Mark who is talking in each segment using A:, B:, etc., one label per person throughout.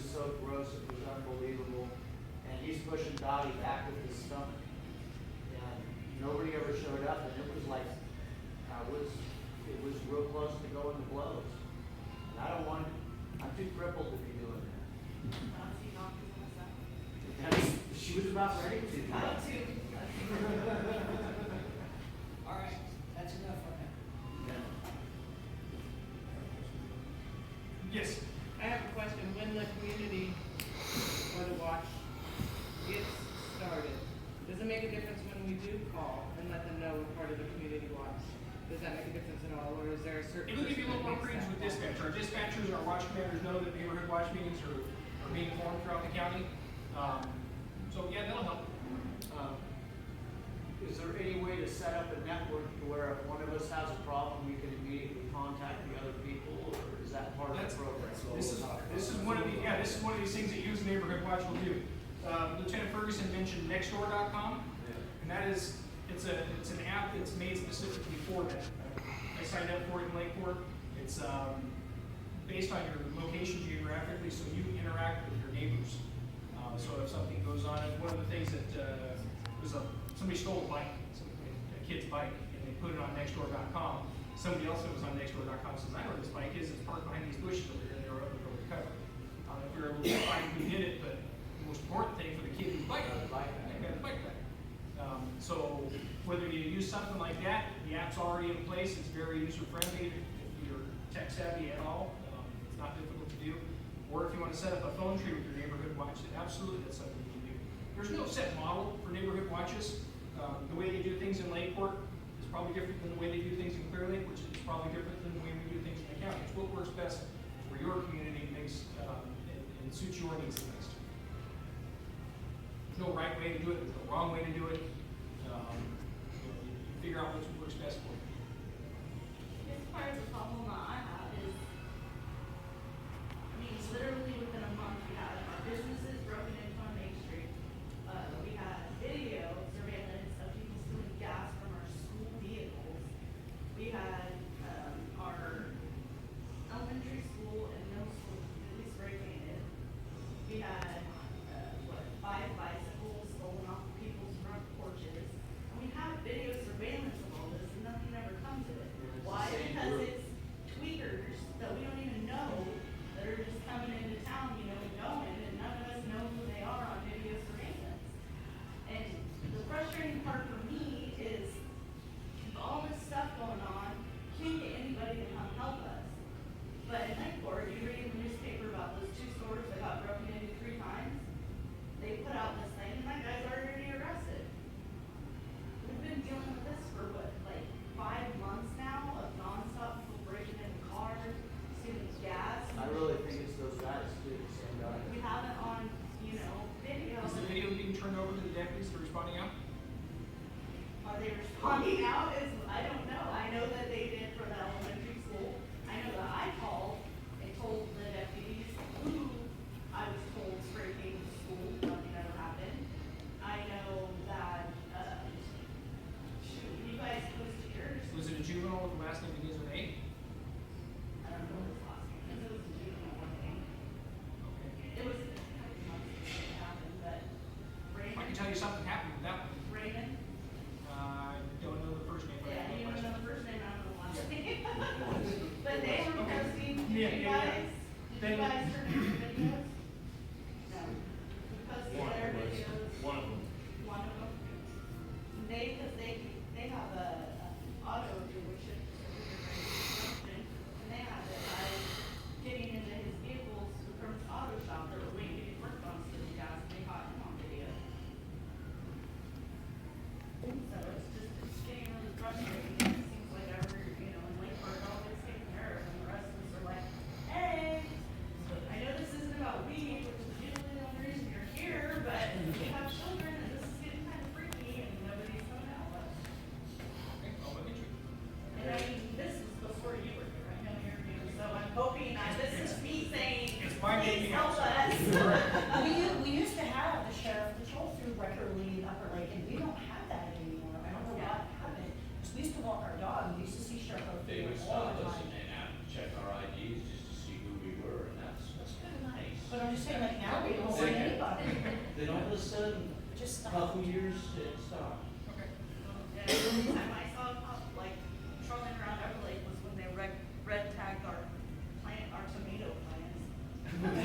A: was so gross, it was unbelievable. And he's pushing Dottie back with his stomach. And nobody ever showed up, and it was like, it was real close to going to blows. And I don't want, I'm too crippled to be doing that. She was about ready to.
B: All right, that's enough for now.
A: Yeah.
C: Yes.
D: I have a question. When the community or the watch gets started, does it make a difference when we do call and let them know we're part of the community watch? Does that make a difference at all, or is there a certain?
C: It'll give you a little more
D: person that
C: credence with
D: makes that
C: dispatch. Our dispatchers, our watch commanders know that neighborhood watch meetings are being formed throughout the county. So yeah, that'll help.
A: Is there any way to set up a network to where if one of us has a problem, we can immediately contact the other people, or is that part of the program?
C: This is one of these things that you as neighborhood watch will do. Lieutenant Ferguson mentioned nextdoor.com, and that is it's an app that's made specifically for that. I signed up for it in Lakeport. It's based on your location geographically, so you interact with your neighbors. So if something goes on, and one of the things that was somebody stole a bike, a kid's bike, and they put it on nextdoor.com. Somebody else that was on nextdoor.com says, I know where this bike is. It's parked behind these bushes over here, and they were able to go recover. If we were able to find who did it, but the most important thing for the kid whose bike got the bike back. So whether you use something like that, the app's already in place. It's very user friendly. If you're tech savvy at all, it's not difficult to do. Or if you want to set up a phone tree with your neighborhood watch, then absolutely that's something you can do. There's no set model for neighborhood watches. The way they do things in Lakeport is probably different than the way they do things in Clear Lake, which is probably different than the way we do things in the county. It's what works best for your community and suits your needs the best. There's no right way to do it. There's no wrong way to do it. You figure out what works best for you.
E: This part of the problem that I have is, literally within a month, we had our businesses broken into on Main Street. We had video surveillance of people stealing gas from our school vehicles. We had our elementary school and middle school completely spray painted. We had 5 bicycles stolen off of people's front porches. And we have video surveillance of all this, and nothing ever comes of it. Why? Because it's tweakers that we don't even know that are just coming into town, and going, and none of us know who they are on video surveillance. And the frustrating part for me is with all this stuff going on, can't get anybody to come help us. But in Lakeport, you read in the newspaper about those 2 stores that got broken into 3 times. They put out this thing, and that guy's already arrested. We've been dealing with this for 5 months now of nonstop people breaking into cars, stealing gas.
A: I really think it's those guys too, the same guys.
E: We have it on, video.
C: Is the video being turned over to the deputies for responding out?
E: Are they responding out? I don't know. I know that they did for the elementary school. I know that I called and told the deputies who I was told spray painted the school. Nothing ever happened. I know that, you guys posted yours.
C: Was it a juvenile with the last name begins with A?
E: I don't know his last name, because it was a juvenile one thing.
C: Okay.
E: It was a couple months ago it happened, but
C: I can
E: Raymond.
C: tell you something happened with that one.
E: Raymond?
C: I don't know the first name. but I
E: Yeah,
C: know
E: you
C: the
E: don't
C: last
E: know the first name, I don't know the last
C: Yeah.
E: name. But they were posting, did
C: Yeah,
E: you
C: yeah, yeah.
E: guys, did you guys turn in your videos? No. You posted their videos?
F: One of them.
E: One of them? Because they have a auto dealership, and they had the guy getting into his vehicles from his auto shop that were waiting to get worked on, so the guys, they caught him on video. So it's getting really frustrating. It seems like in Lakeport, it all gets taken care of, and the rest of us are like, hey, I know this isn't about weed, which is usually the only reason you're here, but we have children, and this is getting kind of freaky, and nobody's coming to help us.
C: Okay, I'll look at you.
E: And this is before you were here, I know you're new, so I'm hoping that this is me saying,
C: It's my
E: please
C: baby
E: help
C: house.
E: us.
B: We used to have the sheriff patrol through regularly in Upper Lake, and we don't have that anymore. I don't know what happened. 'Cause we used to walk our dog, and we used to see Sheriff
F: They would
B: O'Feely all
F: stop
B: the
F: us
B: time.
F: and check our IDs just to see who we were, and that's kind of nice.
B: But our I'm just saying, like, now we don't want anybody.
A: Then all of a sudden,
B: Just
A: a
B: stop.
A: couple years, it stopped.
C: Okay.
E: And the only time I saw it pop, like, trolling around Everlake was when they red tagged our tomato plants. That's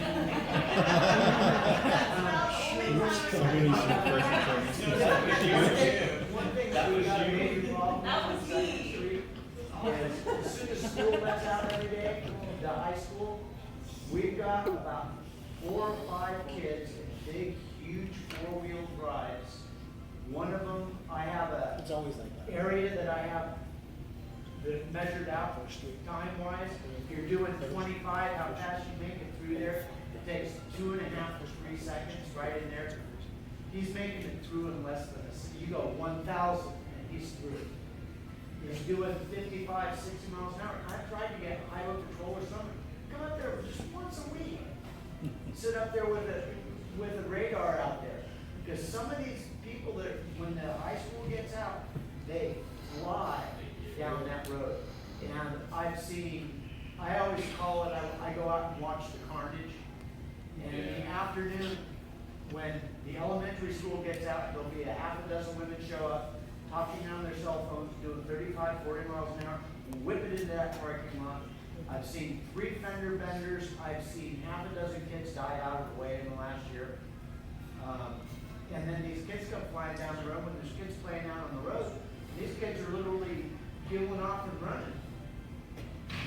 E: about the only time I saw it.
A: One thing that we got a major problem
E: That
A: on
E: was
A: Second
E: me.
A: Street is as soon as school lets out every day, to high school, we've got about 4 or 5 kids in big, huge four-wheel drives. One of them, I have a
F: It's always like that.
A: area that I have that measured out time-wise. If you're doing 25, how fast you make it through there, it takes 2.5 to 3 seconds right in there. He's making it through in less than you go 1,000 and he's through. He's doing 55, 60 miles an hour. I tried to get highway patrol or something. Come up there just once a week. Sit up there with a radar out there. Because some of these people that, when the high school gets out, they fly down that road. And I've seen, I always call it, I go out and watch the carnage. And in the afternoon, when the elementary school gets out, there'll be a half a dozen women show up, talking on their cell phones, doing 35, 40 miles an hour, whip it into that parking lot. I've seen 3 fender benders. I've seen half a dozen kids die out of the way in the last year. And then these kids come flying down the road when there's kids playing out on the road. These kids are literally peeling off and running.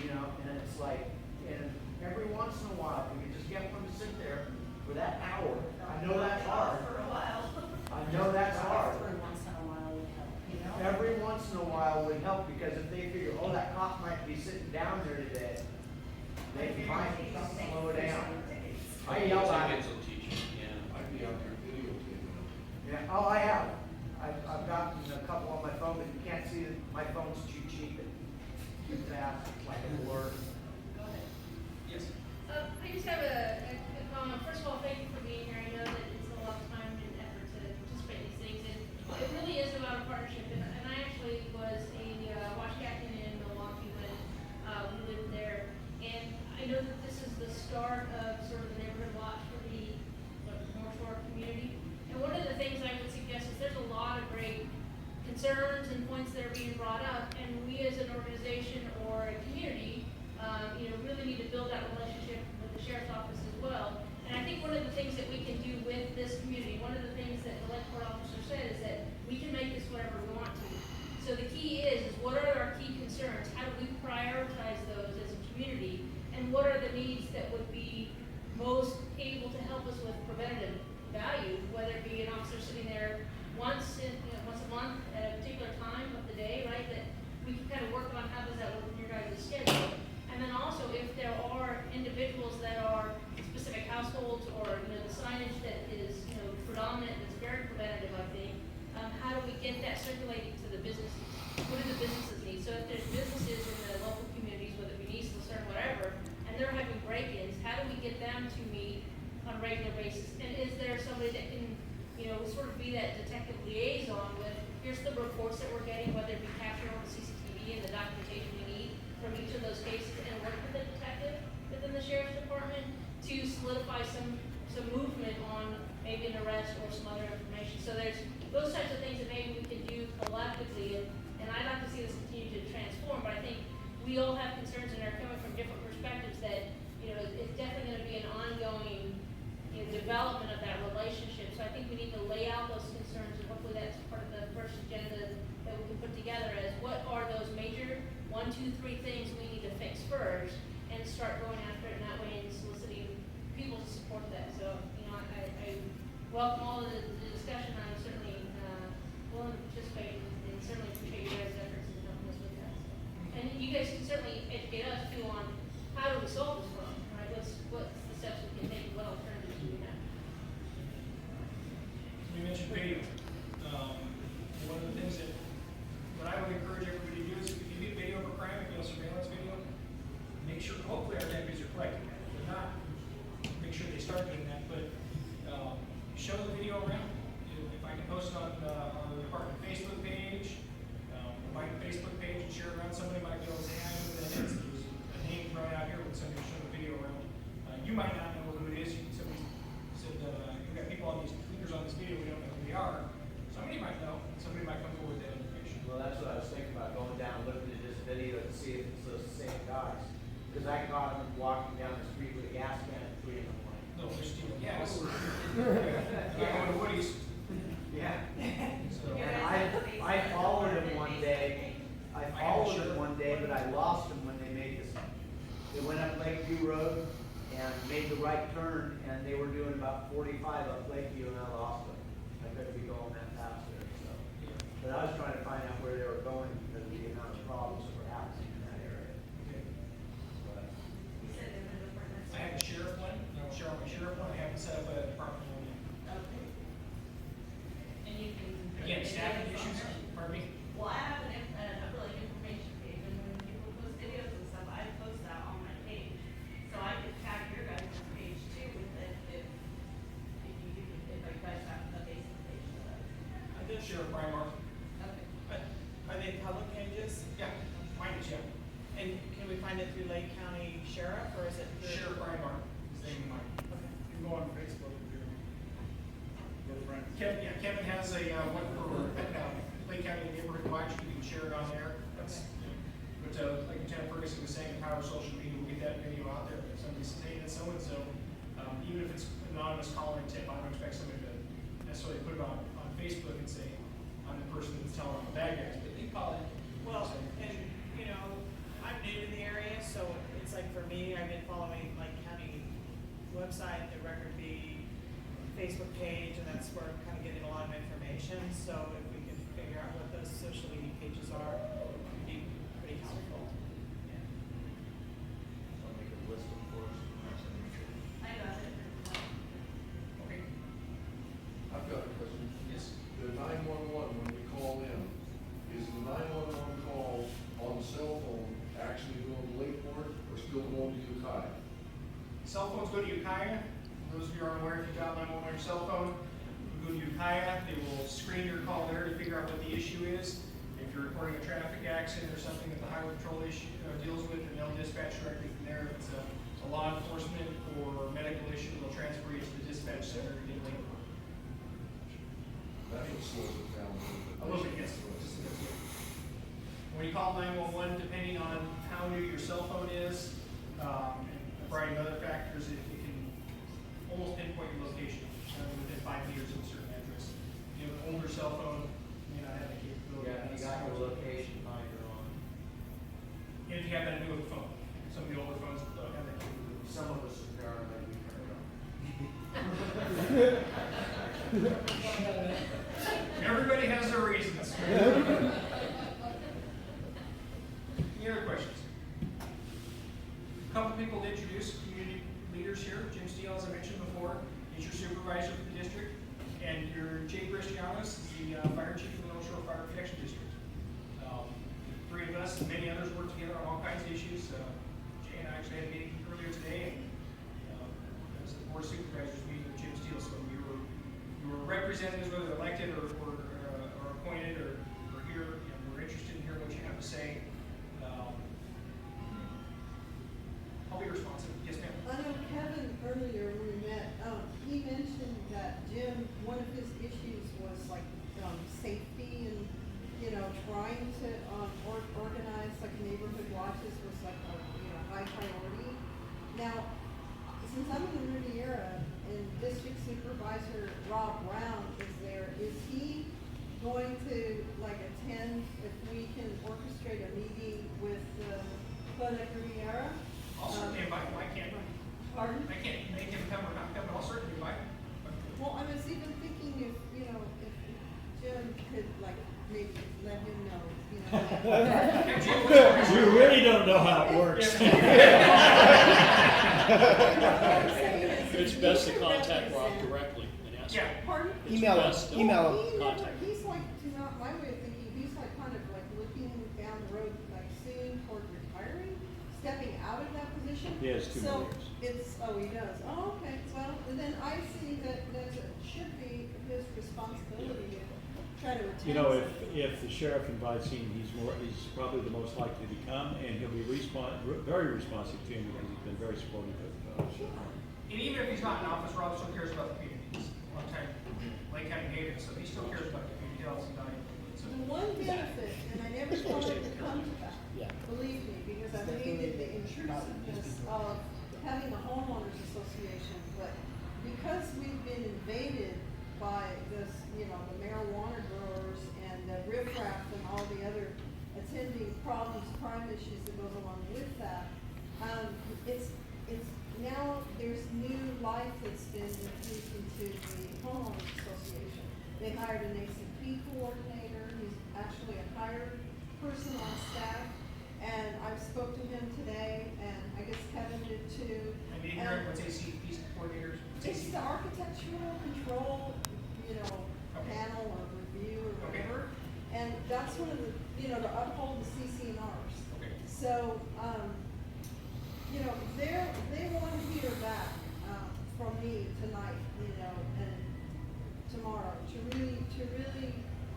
A: You know, and it's like, and every once in a while, we can just get one to sit there for that hour. I know that's hard.
E: For a while.
A: I know that's hard.
B: Every once in a while would help, you know?
A: Every once in a while would help, because if they figure, oh, that cop might be sitting down there today, they might slow down. I yell at him.
G: Will teach you, yeah.
H: I'd be out there videotaping them.
A: Yeah, oh, I have. I've gotten a couple on my phone, but you can't see that my phone's too cheap and too fast, it's like a blur.
E: Go ahead.
C: Yes.
I: I just have a comment. First of all, thank you for being here. I know that it's a lot of time and effort to participate in these things, and it really is about a partnership. And I actually was a watch captain in Milwaukee when we lived there, and I know that this is the start of sort of the neighborhood watch for the North Shore community. And one of the things I would suggest is there's a lot of great concerns and points that are being brought up, and we as an organization or a community, really need to build that relationship with the sheriff's office as well. And I think one of the things that we can do with this community, one of the things that the Lake Court officer said is that we can make this whatever we want to. So the key is what are our key concerns? How do we prioritize those as a community? And what are the needs that would be most able to help us with preventative value, whether it be an officer sitting there once a month at a particular time of the day, right? That we can kind of work on how does that work in your guys' schedule. And then also, if there are individuals that are specific households or, the signage that is, predominant, that's very preventative, I think, how do we get that circulating to the businesses? What do the businesses need? So if there's businesses in the local communities, whether it be East, Lucerne, whatever, and they're having break-ins, how do we get them to meet on a regular basis? And is there somebody that can, sort of be that detective liaison with, here's the reports that we're getting, whether it be captured on the CCTV and the documentation we need from each of those cases, and work with the detective within the sheriff's department to solidify some movement on maybe an arrest or some other information. So there's those types of things that maybe we can do collectively, and I'd like to see this continue to transform, but I think we all have concerns and are coming from different perspectives that, it's definitely gonna be an ongoing, development of that relationship. So I think we need to lay out those concerns, and hopefully that's part of the first agenda that we can put together as what are those major 1, 2, 3 things we need to fix first, and start going after it in that way and soliciting people to support that. So, I welcome all of the discussion. I'm certainly willing to participate, and certainly appreciate you guys' efforts in helping us with that. So. And you guys can certainly educate us too on how do we solve this problem, right? What's the steps we can take, and what alternatives do we have?
C: You mentioned video. One of the things that, what I would encourage everybody to do is if you get video of a crime, if you have surveillance video, make sure, hopefully our deputies are collecting that. If they're not, make sure they start doing that, but show the video around. If I can post it on our department Facebook page, my Facebook page, and share it around, somebody might be able to say, I know that there's a name thrown out here when somebody showed a video around. You might not know who it is, somebody Not going to Woody's.
A: Yeah.
C: So,
A: And I followed him one day, but I lost him when they made this. They went up Lakeview Road and made the right turn, and they were doing about 45 up Lakeview, and I lost them. I couldn't be going that fast there, so. But I was trying to find out where they were going because of the amount of problems that were happening in that area. But
E: You said in the department.
C: I have a sheriff one, and I'll share my sheriff one, I haven't set up a department one yet.
E: Okay. And you can.
C: Again, staffing issues, pardon me?
E: Well, I have a like information page, and when people post videos and stuff, I post that on my page. So I could tag your guys' page too with it if you guys have a basic page for that.
D: I just,
C: Sheriff Brian Mark.
E: Okay.
D: are they public pages?
C: Yeah, mine is, yeah.
D: And can we find it through Lake County Sheriff, or is it through?
C: Sheriff Brian Mark, his name is mine.
D: Okay.
F: You can go on Facebook and do your friends.
C: Kevin has a, one for, Lake County Neighborhood Watch, you can share it on there. That's, but, like Lieutenant Ferguson was saying, the power of social media, we'll get that video out there. If somebody says, hey, that's so-and-so, even if it's anonymous calling tip, I don't expect somebody to necessarily put it on Facebook and say, I'm the person that's telling on the bad guys, but they call it.
D: Well, and, you know, I'm new to the area, so it's like for me, I've been following Lake County website, the Record B Facebook page, and that's where I'm kind of getting a lot of information. So if we can figure out what those social media pages are, it would be pretty helpful. Yeah.
A: I'll make a list of course.
E: I got it.
C: Okay,
H: I've got a question.
C: yes.
H: The 911, when we call in, is the 911 call on the cell phone actually going to Lakeport or still going to Ukiah?
C: Cell phones go to Ukiah. Those of you who aren't aware, if you dial 911 on your cell phone, you go to Ukiah, they will screen your call there to figure out what the issue is. If you're reporting a traffic accident or something that the highway patrol issue, deals with, then they'll dispatch directly from there. If it's a law enforcement or medical issue, they'll transfer you to the dispatch center in Lakeport.
H: That's what slows it down a little bit.
C: A little bit, yes. Just a bit. When you call 911, depending on how new your cell phone is, and a variety of other factors, it can almost pinpoint your location within 5 meters of a certain address. If you have an older cell phone, you may not have the capability.
A: Yeah, you got your location finder on.
C: And if you have that newer phone, some of the older phones don't have that capability.
A: Some of us are paranoid, we turn it on.
C: Everybody has their reasons. Any other questions? A couple people to introduce, community leaders here. Jim Steele, as I mentioned before, is your supervisor for the district. And your Jay Cristianos is the fire chief for the North Shore Fire Protection District. The three of us and many others work together on all kinds of issues. Jay and I actually had a meeting earlier today, and it was the board of supervisors meeting with Jim Steele. So we were representatives, whether elected or appointed or here, and we're interested in hearing what you have to say. I'll be responsive. Yes, ma'am.
G: I know Kevin earlier when we met, he mentioned that Jim, one of his issues was like, safety and, you know, trying to, organize like neighborhood watches was like a, high priority. Now, since I'm in the Riviera and District Supervisor Rob Brown is there, is he going to like attend if we can orchestrate a meeting with the Clinic Riviera?
C: I'll certainly invite him. I can't.
G: Pardon?
C: I can't make him come or not come, but I'll certainly invite him.
G: Well, I was even thinking if, if Jim could like maybe let him know,
C: Hey, Jim, what's your reason?
F: You really don't know how it works.
J: It's best to contact Rob directly and ask him.
C: Yeah.
G: Pardon?
J: It's
F: Email him.
J: best to
F: Email him.
J: contact him.
G: He's like, my way of thinking, he's like kind of like looking down the road, like soon toward retiring, stepping out of that position.
F: He has 2 more years.
G: He does. Oh, okay. Well, and then I see that it should be his responsibility to try to attend.
F: If the sheriff invites him, he's probably the most likely to come, and he'll be very responsive to him because he's been very supportive of
C: And even if he's not in office, Rob still cares about the community. He's a long time Lake County native, so he still cares about the community. He helps and not so.
G: The one benefit, and I never thought it would come to that,
J: Yeah.
G: believe me, because I hated the intrusiveness of having a homeowners association, but because we've been you know, the marijuana growers and the riffraff and all the other attending problems, crime issues that goes along with that. It's now there's new life that's been infused into the homeowners association. They hired an ACP coordinator, who's actually a hired person on staff, and I spoke to him today, and I guess Kevin did too.
C: I'm ignorant, what's ACP coordinators?
G: It's the architectural control, you know,
C: Okay.
G: panel or review or
C: Okay.
G: whatever. And that's one of the, you know, to uphold the CCNRs.
C: Okay.
G: So, you know, they want to hear back, from me tonight, you know, and tomorrow, to really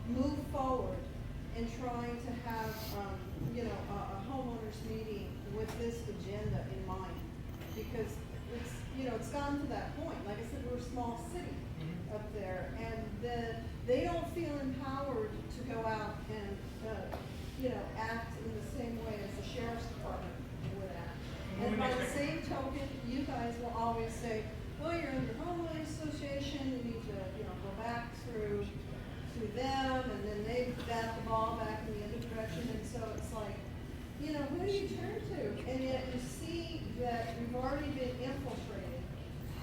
G: move forward in trying to have, you know, a homeowners meeting with this agenda in mind. Because it's, you know, it's gotten to that point. Like I said, we're a small city
C: Mhm.
G: up there, and they don't feel empowered to go out and, you know, act in the same way as the sheriff's department would act. And by the same token, you guys will always say, well, you're under homeowners association, you need to, you know, go back through them, and then they bat the ball back in the other direction, and so it's like, you know, who do you turn to? And yet you see that we've already been infiltrated,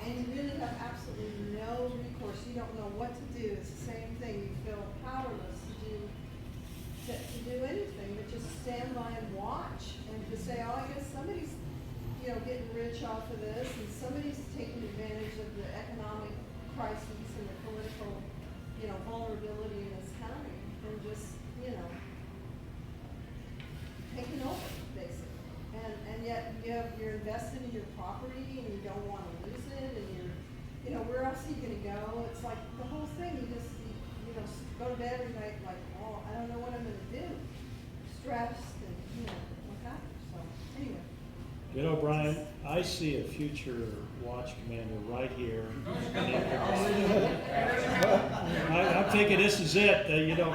G: and you really have absolutely no recourse. You don't know what to do. It's the same thing. You feel powerless to do anything, but just stand by and watch, and to say, oh, I guess somebody's, you know, getting rich off of this, and somebody's taking advantage of the economic crisis and the political, you know, vulnerability in this county, and just, you know, taking over, basically. And yet you're invested in your property, and you don't want to lose it, and you know, where else are you gonna go? It's like the whole thing, you know, go to bed every night like, oh, I don't know what I'm gonna do. Stressed and, you know, what have you. So, anyway.
F: You know, Brian, I see a future watch commander right here. I'm thinking this is it, you know,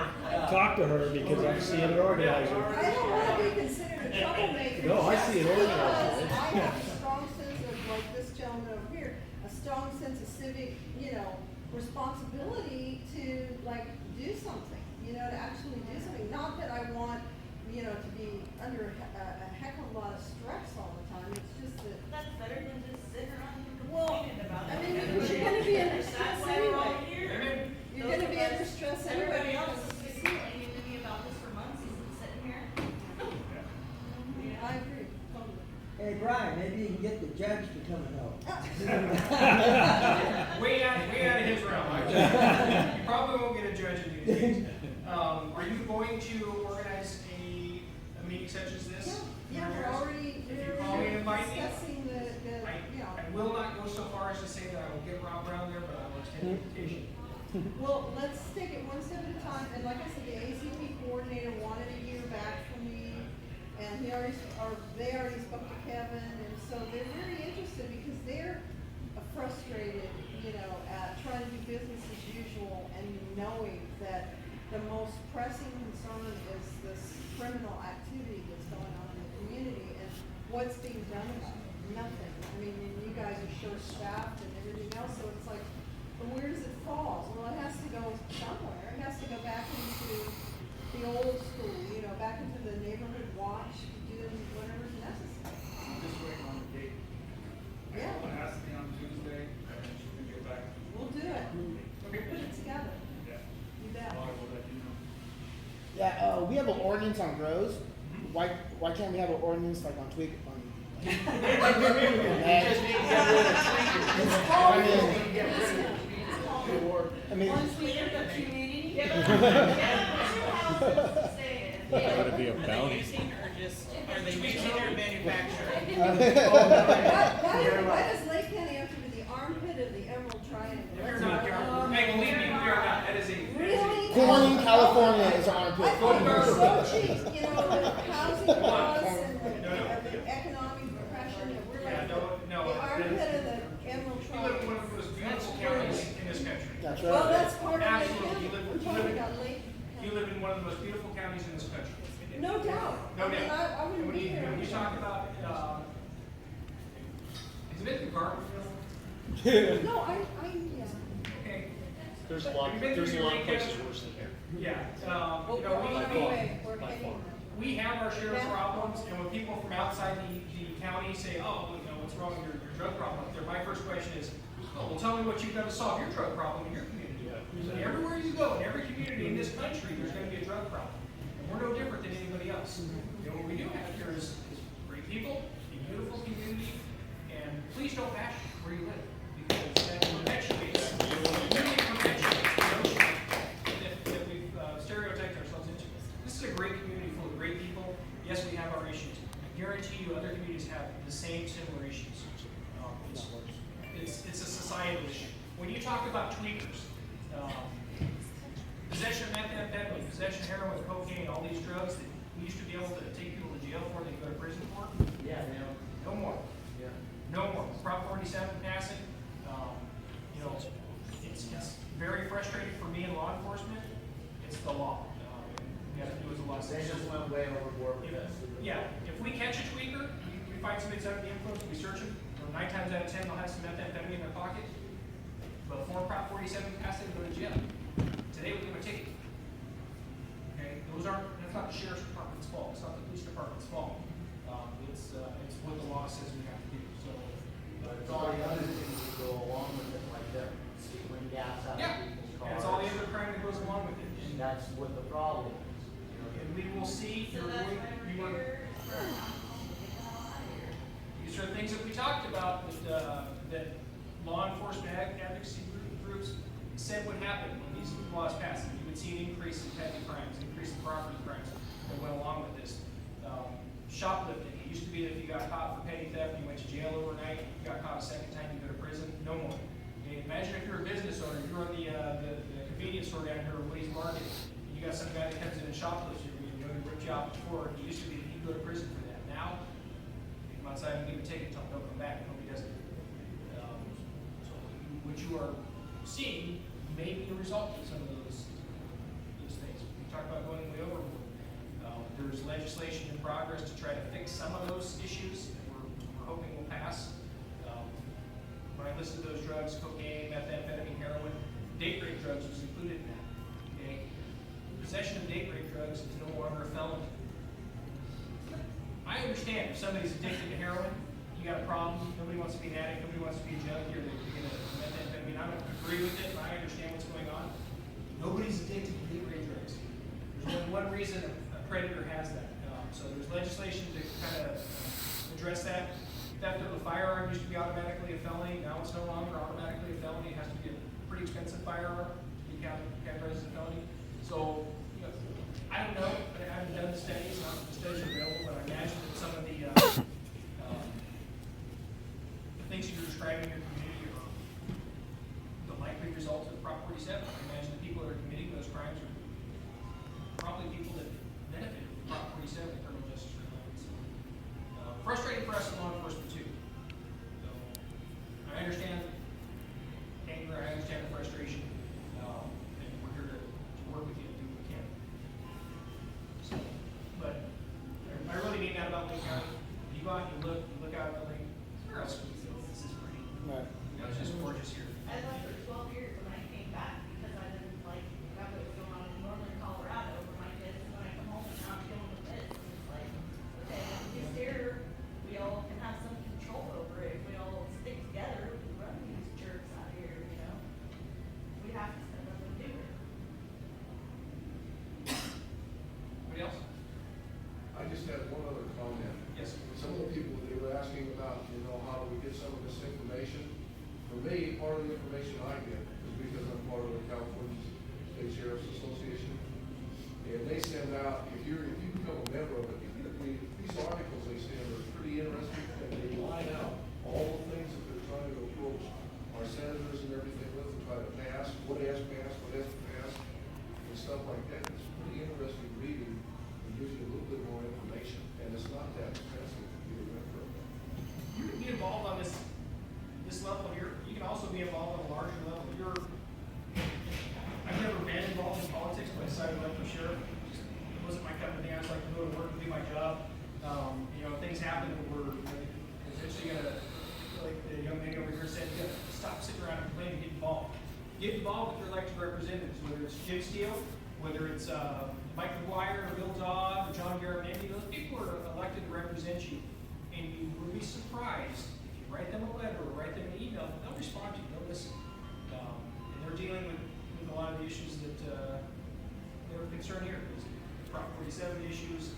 F: talk to her because I'm seeing an organizer.
G: I don't want to be considered a troublemaker.
F: No, I see an
G: just
F: organizer.
G: because I have a strong sense of, like this gentleman over here, a strong sense of civic, you know, responsibility to, like, do something, you know, to actually do something. Not that I want, you know, to be under a heck of a lot of stress all the time. It's just that.
E: That's better than just sitting around and
G: Well,
E: complaining about
G: I
E: it.
G: mean, you're gonna be under stress
E: That's why we're all
G: anyway.
E: here.
G: You're gonna be under stress anyway.
E: Everybody else has been complaining to me about this for months, he's been sitting here.
G: I agree, totally.
K: Hey, Brian, maybe you can get the judge to come and help.
C: Way out of his realm. You probably won't get a judge in these things. Are you going to organize a meeting such as this?
G: Yeah, we're already,
C: If you call me and invite me,
G: discussing the, you know.
C: I will not go so far as to say that I will get Rob Brown there, but I will extend the invitation.
G: Well, let's take it one step at a time, and like I said, the ACP coordinator wanted a year back from me, and they already spoke to Kevin, and so they're very interested because they're frustrated, you know, at trying to do business as usual and knowing that the most pressing concern is this criminal activity that's going on in the community, and what's being done about it? Nothing. I mean, and you guys are short-staffed and everything else, so it's like, but where does it fall? Well, it has to go somewhere. It has to go back into the old school, you know, back into the neighborhood watch, doing whatever's necessary.
L: I'm just waiting on the date.
G: Yeah.
L: Someone asked me on Tuesday, and then she's gonna get back.
G: We'll do it. Put it together.
L: Yeah.
G: You bet.
L: I will let you know.
M: Yeah, we have an ordinance on grows. Why can't we have an ordinance like on tweak on?
G: It's called,
M: I mean,
E: Once we get the community.
F: Gotta be a bounty.
D: Are they making or manufacturing?
G: why does Lake County have to be the armpit of the Emerald Triangle?
C: If you're not, hey, believe me, we are not. That is a.
G: Really?
M: Corning, California is on our
G: I
M: pit.
G: thought it was so cheap, you know, the housing costs and the economic depression, that we're like the armpit of the Emerald
C: You live in one
G: Triangle.
C: of the most beautiful counties in this country.
M: That's
G: Well,
M: right.
G: that's part of Lake
C: Absolutely.
G: County, we're talking about Lake.
C: You live in one of the most beautiful counties in this country.
G: No doubt.
C: No
G: I mean,
C: doubt.
G: I wouldn't
C: When
G: be
C: you,
G: here.
C: when you talk about, isn't it the Garberville?
G: No, yeah.
C: Okay.
J: There's a lot of places worse than here.
C: Yeah,
B: Well,
C: you
B: we're
C: know,
B: on our
J: By far.
B: way, we're
J: By
B: getting
J: far.
B: there.
C: we have our share of problems, and when people from outside the county say, oh, you know, what's wrong with your drug problem up there, my first question is, oh, well, tell me what you've done to solve your drug problem in your community. And everywhere you go, in every community in this country, there's gonna be a drug problem. And we're no different than anybody else. You know, what we do have here is great people, a beautiful community, and please don't bash where you live, because that perpetuates, really perpetuates the notion that we've stereotyped ourselves into. This is a great community full of great people. Yes, we have our issues. I guarantee you other communities have the same similar issues. It's a societal issue. When you talk about tweakers, possession of methamphetamine, possession of heroin, cocaine, all these drugs that we used to be able to take people to jail for, they go to prison for,
A: Yeah,
C: no more.
A: yeah.
C: No more. Prop 47 passing, you know, it's very frustrating for me in law enforcement. It's the law. We have to do as a law.
A: They just went way overboard with this.
C: Yeah, if we catch a tweaker, we find somebody that's under the influence, we search them, 9 times out of 10 they'll have some methamphetamine in their pocket. Before Prop 47 passed, they would go to jail. Today we give them a ticket. Okay, that's not the sheriff's department's fault, it's not the police department's fault. It's what the law says we have to do, so.
A: But it's all the other things that go along with it, like the stealing gas out
C: Yeah,
A: of people's cars.
C: and it's all the other crime that goes along with it.
A: And that's what the problem is. You know,
C: And we will see,
E: So that's why we're here, for our council, to get the hell out of here.
C: these are things that we talked about, that law enforcement advocacy groups said would happen when these laws passed. You would see an increase in petty crimes, increase in property crimes that went along with this. Shoplifting, it used to be that if you got caught for petty theft, you went to jail overnight, you got caught a second time, you go to prison, no more. Okay, imagine if you're a business owner, you're on the convenience store down here, or Willie's Market, and you got some guy that comes in and shoplifts you, you know, he ripped you off before, it used to be that he'd go to prison for that. Now, you come outside and give a ticket, tell him don't come back, nobody does it. So what you are seeing may be a result of some of those things. We talk about going way overboard. There's legislation in progress to try to fix some of those issues that we're hoping will pass. When I listed those drugs, cocaine, methamphetamine, heroin, date rape drugs was included in that. Okay? Possession of date rape drugs is no longer a felony. I understand if somebody's addicted to heroin, you got a problem, nobody wants to be an addict, nobody wants to be a junkie, or they get a methamphetamine. I don't agree with it, and I understand what's going on. Nobody's addicted to date rape drugs. There's only one reason a predator has that. So there's legislation to kind of address that. Theft of a firearm used to be automatically a felony. Now it's no longer automatically a felony. It has to be a pretty expensive firearm to be categorized as a felony. So, you know, I don't know. I haven't done the studies. The studies are available, but I imagine that some of the things that you're describing in your community are the likely result of Prop 47. I imagine the people that are committing those crimes are probably people that benefit from Prop 47, the criminal justice reform. Frustrating for us in law enforcement too. So, I understand anger, I understand the frustration, and we're here to work with you and do what we can. So, but I really mean that about Lake County. You go out and you look out at the lake, where else would you go? This is pretty,
M: Right.
C: you know, it's just gorgeous here.
E: I left for 12 years when I came back because I didn't like what was going on in northern Colorado for my kids. And when I come home and now I'm dealing with this, and it's like, okay, at least here, we all can have some control over it. If we all stick together, we can run these jerks out of here, you know? We have to stand up and do it.
C: Anybody else?
H: I just had one other comment.
C: Yes.
H: Some of the people, they were asking about, you know, how do we get some of this information? For me, part of the information I get is because I'm part of the California State Sheriff's Association. And they send out, if you become a member of it, you get these articles they send are pretty interesting, and they line out all the things that they're trying to approach our senators and everything with to try to pass, what has passed, what hasn't passed, and stuff like that. It's pretty interesting reading and gives you a little bit more information, and it's not that expensive to be a member of that.
C: You can be involved on this level here. You can also be involved on a larger level. I've never been involved in politics, but I decided up for sheriff. It wasn't my cup of tea. I just like to go to work and do my job. You know, things happen that we're eventually gonna, like the young lady over here said, you gotta stop sitting around get involved with your elected representatives, whether it's Jim Steele, whether it's Mike McGuire, or Bill Dodd, or John Garamendi. Those people are elected to represent you, and you will be surprised if you write them a letter or write them an email, they'll respond to you, they'll listen. And they're dealing with a lot of the issues that they were concerned here. Prop 47 issues,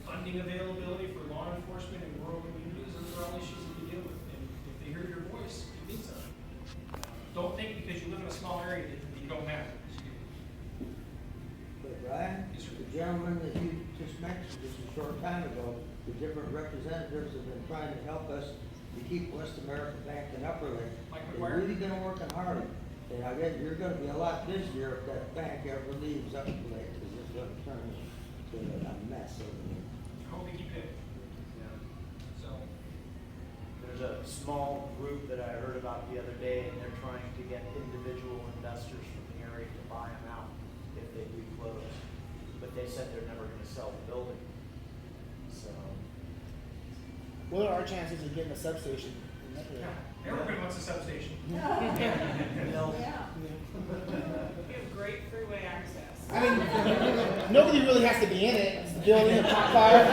C: funding availability for law enforcement in rural communities. Those are all issues that you deal with. And if they hear your voice, it means something. Don't think because you live in a small area that you don't matter.
K: But Brian,
C: Yes, sir.
K: the gentleman that you just mentioned just a short time ago, the different representatives have been trying to help us to keep West America Bank in Upper Lake.
C: Mike
K: They've
C: McGuire?
K: really been working hard. And I guess you're gonna be a lot busier if that bank ever leaves Upper Lake, because it's gonna turn into a mess over there.
C: I hope they keep it. So,
A: There's a small group that I heard about the other day, and they're trying to get individual investors from the area to buy them out if they do close. But they said they're never gonna sell the building. So,
M: What are our chances of getting a substation? in Upper Lake?
C: everybody wants a substation.
A: no.
G: Yeah.
D: We have great freeway access.
M: I mean, nobody really has to be in it. It's the building, the cop car.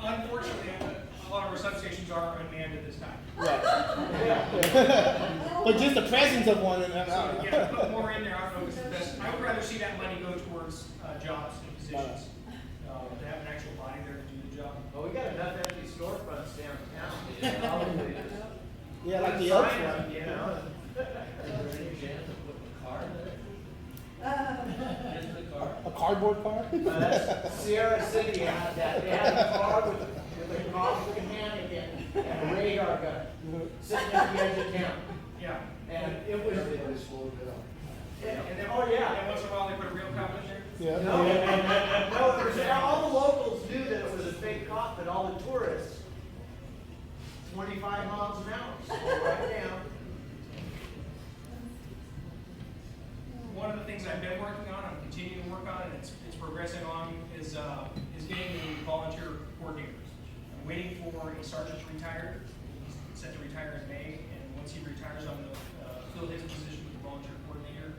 C: Unfortunately, a lot of our substations are unmanned at this time.
M: Right. But just the presence of one and
C: So, yeah, put more in there, I don't know if it's the best. I would rather see that money go towards jobs and positions. To have an actual body there to do the job.
A: Well, we got enough empty storefronts downtown, you know, probably just.
M: Yeah, like the Elks
A: sign
M: one.
A: up, you know.
M: A cardboard car?
A: Sierra City had that, they had a car with a coffee mannequin and a radar gun sitting at the edge of town.
C: Yeah.
A: And it was,
H: They slowed it down.
C: And then,
A: oh yeah.
C: And once in a while, they put a real cop in there.
M: Yeah.
A: No, all the locals knew that it was a fake cop, but all the tourists, 25 miles an hour, slow right down.
C: One of the things I've been working on, I'm continuing to work on, and it's progressing along, is getting a volunteer coordinator. I'm waiting for a sergeant to retire. He's set to retire in May, and once he retires, I'm going to fill his position with the volunteer coordinator.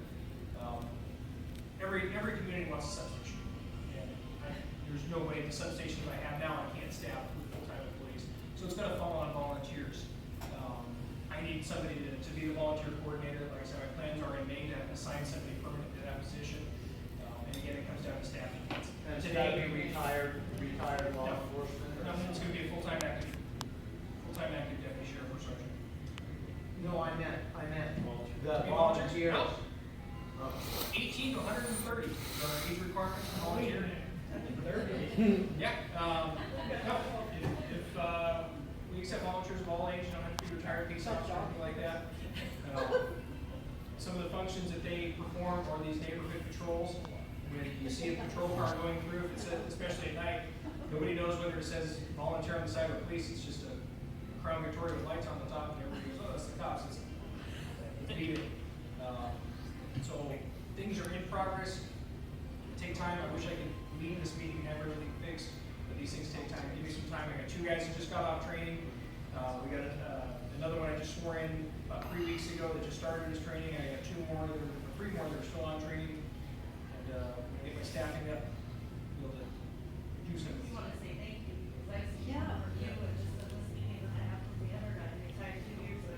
C: Every community wants a substation. And there's no way the substations I have now, I can't staff with full-time employees. So it's going to fall on volunteers. I need somebody to be the volunteer coordinator. Like I said, my plans are in May to assign somebody permanent to that position. And again, it comes down to staffing.
A: And it's gotta be retired law enforcement or
C: No, it's
A: something.
C: gonna be a full-time active deputy sheriff or sergeant.
A: No, I meant the
C: Be
A: volunteers.
C: No.
A: Oh.
C: 18 to 130 is our age requirement for volunteer. Yeah, no, if we accept volunteers of all ages, don't have to be retired police officers or anything like that. Some of the functions that they perform are these neighborhood patrols. When you see a patrol car going through, if it says, especially at night, nobody knows whether it says volunteer on the side of police, it's just a Crown Victoria with lights on the top, and everybody goes, oh, that's the cops, it's needed. So things are in progress, take time. I wish I could leave this meeting and have everything fixed, but these things take time. Give me some time. I got 2 guys who just got off training. We got another one I just swore in about 3 weeks ago that just started his training. I got 3 more that are still on training. And when I get my staffing up, be able to do some.
E: You wanna say thank you, because I see
G: Yeah.
E: for you, and just the listening that I have from the other guy, they retired 2 years ago,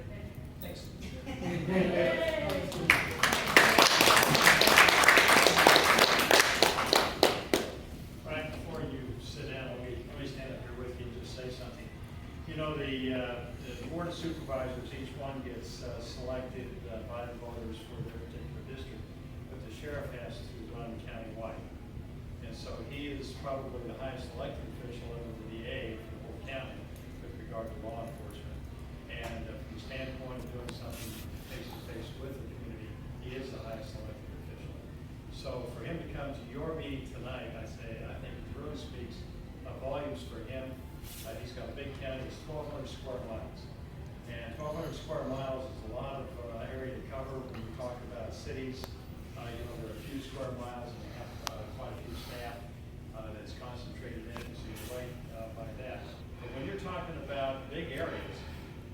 C: Thanks.
F: Right before you sit down, let me stand up here with you and just say something. You know, the Board of Supervisors, each one gets selected by the voters for their particular district, but the sheriff has to run countywide. And so he is probably the highest elected official under the DA for the whole county with regard to law enforcement. And from the standpoint of doing something face-to-face with the community, he is the highest elected official. So for him to come to your meeting tonight, I think it really speaks volumes for him. He's got a big county, it's 1,200 square miles. And 1,200 square miles is a lot of area to cover when you talk about cities. There are a few square miles and they have quite a few staff that's concentrated in, so you're right by that. But when you're talking about big areas,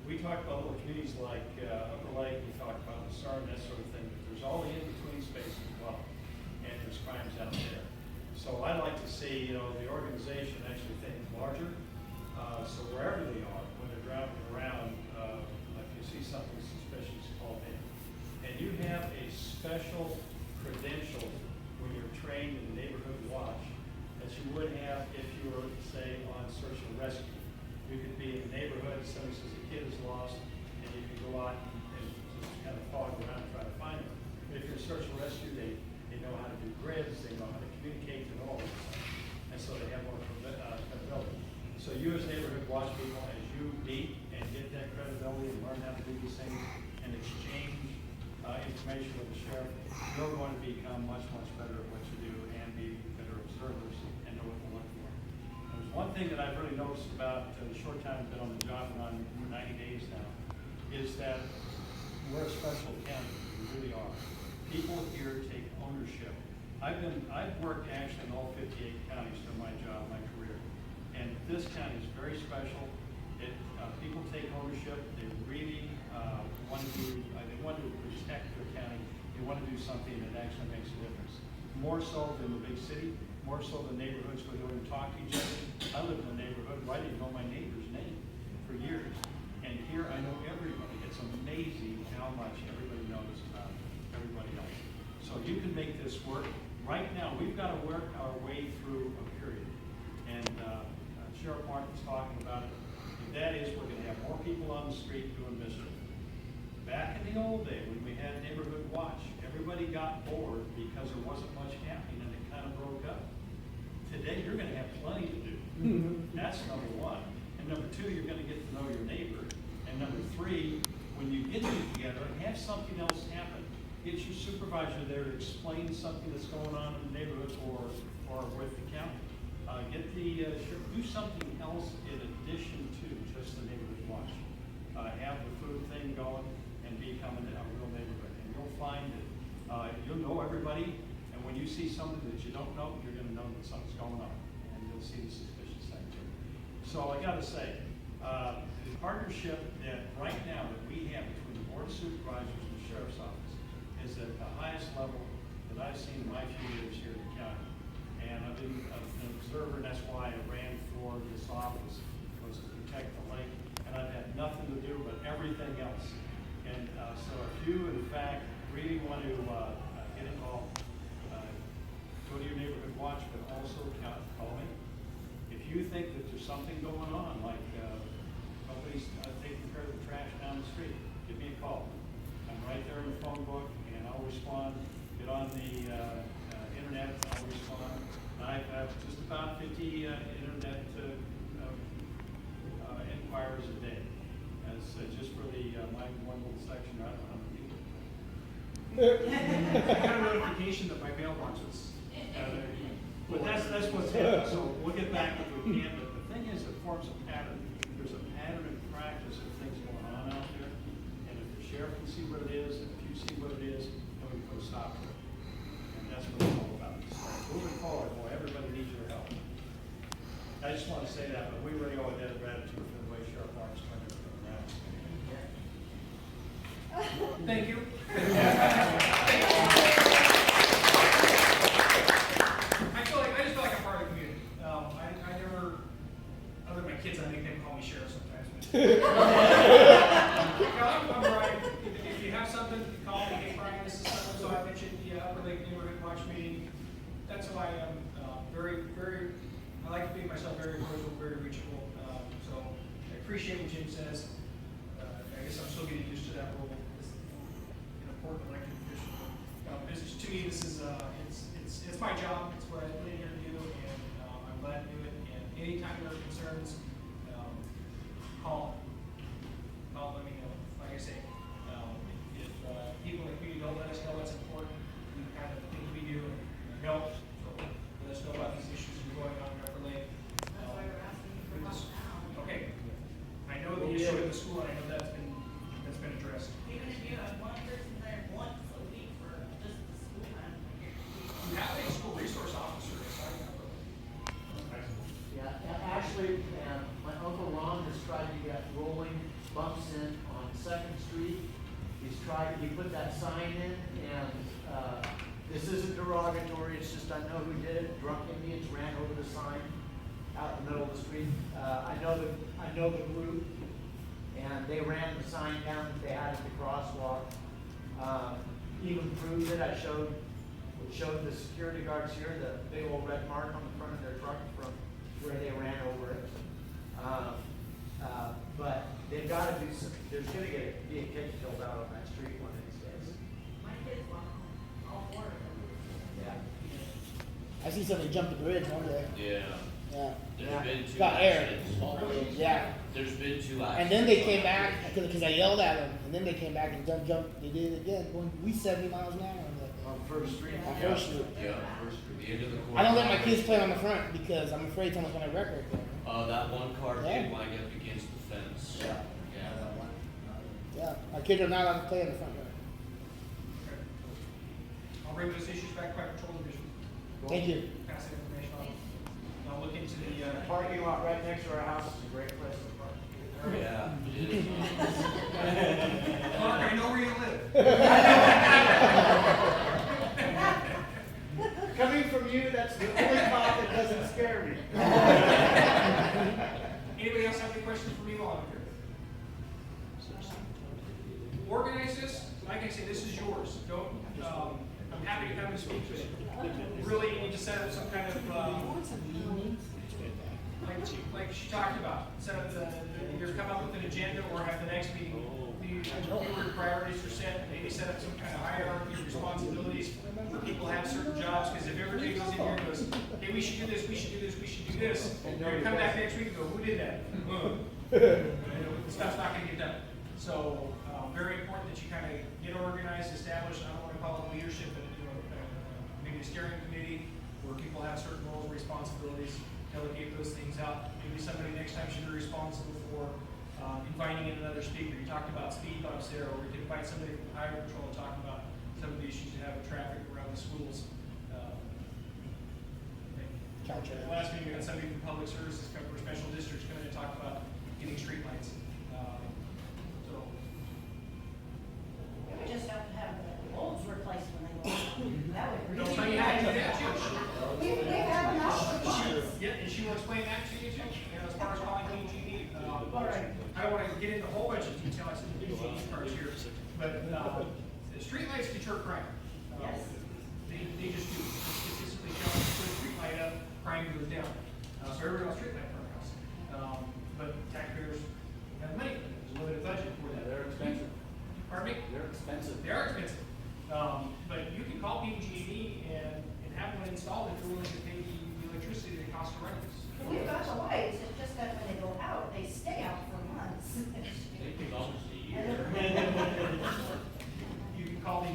F: we talk about little communities like Upper Lake, we talk about the Star and that sort of thing, but there's all the in-between space as well, and there's crimes out there. So I like to see, the organization actually think larger, so wherever they are, when they're driving around, if you see something suspicious, call in. And you have a special credential when you're trained in the neighborhood watch that you would have if you were, say, on search and rescue. You could be in a neighborhood, somebody says a kid is lost, and you can go out and just kind of fog around and try to find them. But if you're in search and rescue, they know how to do grids, they know how to communicate and all this stuff. And so they have more credibility. So you as neighborhood watch people, as you meet and get that credibility and learn how to do these things and exchange information with the sheriff, you're going to become much, much better at what you do and be better observers and know what to look for. There's one thing that I've really noticed about the short time I've been on the job, and I'm 90 days now, is that we're a special county. We really are. People here take ownership. I've worked actually in all 58 counties through my job, my career, and this county is very special. People take ownership. They really want to protect their county. They want to do something that actually makes a difference. More so than the big city, more so than neighborhoods where they don't even talk to each other. I lived in a neighborhood where I didn't know my neighbor's name for years, and here I know everybody. It's amazing how much everybody knows about everybody else. So you can make this work. Right now, we've got to work our way through a period, and Sheriff Martin's talking about it. And that is, we're going to have more people on the street doing mischief. Back in the old day, when we had neighborhood watch, everybody got bored because there wasn't much happening and it kind of broke up. Today, you're going to have plenty to do. That's number one. And number two, you're going to get to know your neighbor. And number three, when you get together, have something else happen. Get your supervisor there to explain something that's going on in the neighborhood or with the county. Get the do something else in addition to just the neighborhood watch. Have the food thing going and become a real neighborhood. And you'll find that you'll know everybody, and when you see something that you don't know, you're going to know that something's going on, and you'll see the suspicious thing too. So I got to say, the partnership that right now that we have between the Board of Supervisors and the Sheriff's Office is at the highest level that I've seen in my few years here in the county. And I've been an observer, and that's why I ran for this office, was to protect the lake. And I've had nothing to do but everything else. And so if you, in fact, really want to get involved, go to your neighborhood watch, but also call me. If you think that there's something going on, like nobody's taking care of the trash down the street, give me a call. I'm right there in the phone book, and I'll respond. Get on the internet, I'll respond. I have just about 50 internet inquiries a day. As just for the my one little section, I don't know how many people.
C: I got a notification that my mailbox was, but that's what's happening. So we'll get back if we can. But the thing is, it forms a pattern. There's a pattern in practice of things going on out there. And if the sheriff can see what it is, and if you see what it is, then we can put a stop to it. And that's what it's all about. So moving forward, boy, everybody needs your help. I just want to say that, but we really owe a debt of gratitude for the way Sheriff Martin's turned everything around. Thank you. I just feel like I'm part of the community. I never, other than my kids, I think they call me sheriff sometimes. I'm Brian. If you have something, call me. Hey, Brian, this is something. So I mentioned the Upper Lake Neighborhood Watch meeting. That's who I am. I like to be myself, very approachable, very reachable. So I appreciate what Jim says. I guess I'm still getting used to that role as an important elected official. To me, this is it's my job. It's what I put in here to do, and I'm glad to do it. And anytime there are concerns, call. Let me know. Like I say, if people in the community don't let us know what's important, the kind of things we do and help. So let us know about these issues that are going on in Upper Lake.
E: That's why we're asking you for help now.
C: Okay. I know the issue at the school, and I know that's been addressed.
E: Even if you have one person there once a week for just the school time, like
A: It's just unknown who did it. Drunk Indians ran over the sign out in the middle of the street. I know the group, and they ran the sign down that they had at the crosswalk. Even proved it. Showed the security guards here the big old red mark on the front of their truck from where they ran over it. But they've got to do some. There's going to be a kid killed out on that street one of these days.
E: My kids walk home, all four of them.
A: Yeah.
M: I see somebody jump the bridge one day.
N: Yeah,
M: Yeah.
N: there's been two
M: Got air.
N: accidents.
M: Yeah.
N: There's been two accidents.
M: And then they came back because I yelled at them, and then they came back and jumped. They did it again, going we 70 miles an hour on
A: On First Street.
M: On First Street.
N: Yeah, the end of the corner.
M: I don't let my kids play on the front because I'm afraid someone's gonna wreck right there.
N: That one car
M: Yeah.
N: came like up against the fence.
A: Yeah.
M: Yeah, my kids are not allowed to play on the front yard.
C: Okay. I'll bring those issues back to my patrol division.
M: Thank you.
C: Pass that information on. I'll look into the,
A: Parking lot right next to our house is a great place to park.
N: Yeah, it is.
C: Mark, I know where you live.
A: Coming from you, that's the only thought that doesn't scare me.
C: Anybody else have any questions for me while I'm here? Organize this, like I said, this is yours. Don't, I'm happy to come and speak to it. You really need to set up some kind of, like she talked about, set up either come up with an agenda or have the next meeting. Your priorities are set, maybe set up some kind of hierarchy of responsibilities where people have certain jobs, because if everybody goes in here and goes, hey, we should do this, we should do this, we should do this, and you're gonna come back next week and go, who did that? The stuff's not gonna get done. So, very important that you kind of get organized, established, I don't want to call it leadership, but maybe a steering committee where people have certain roles and responsibilities, delegate those things out. Maybe somebody next time should be responsible for inviting in another speaker. You talked about speed bumps there, or we could invite somebody from highway patrol to talk about some of the issues you have with traffic around the schools. Last meeting, we had somebody from public services, from special districts, coming to talk about getting streetlights.
B: We just have to have the bulbs replaced when they go out. That would really.
C: Don't tell you how to do that, too.
B: We've had enough for months.
C: Yeah, and she will explain that to you too, as far as calling PG&E.
B: All right.
C: I don't want to get into a whole bunch of detail, I said the PG&E parts here, but, the streetlights deter crime.
B: Yes.
C: They just do, statistically shown, if you put a streetlight up, crime goes down. So everybody wants streetlight for their house. But taxpayers have money, there's a limited budget for that.
A: They're expensive.
C: Pardon me?
A: They're expensive.
C: They are expensive. But you can call PG&E and have one installed if you're willing to pay the electricity that costs to run it.
B: We've got the lights, it's just that when they go out, they stay out for months.
N: They take almost a year.
C: You can call the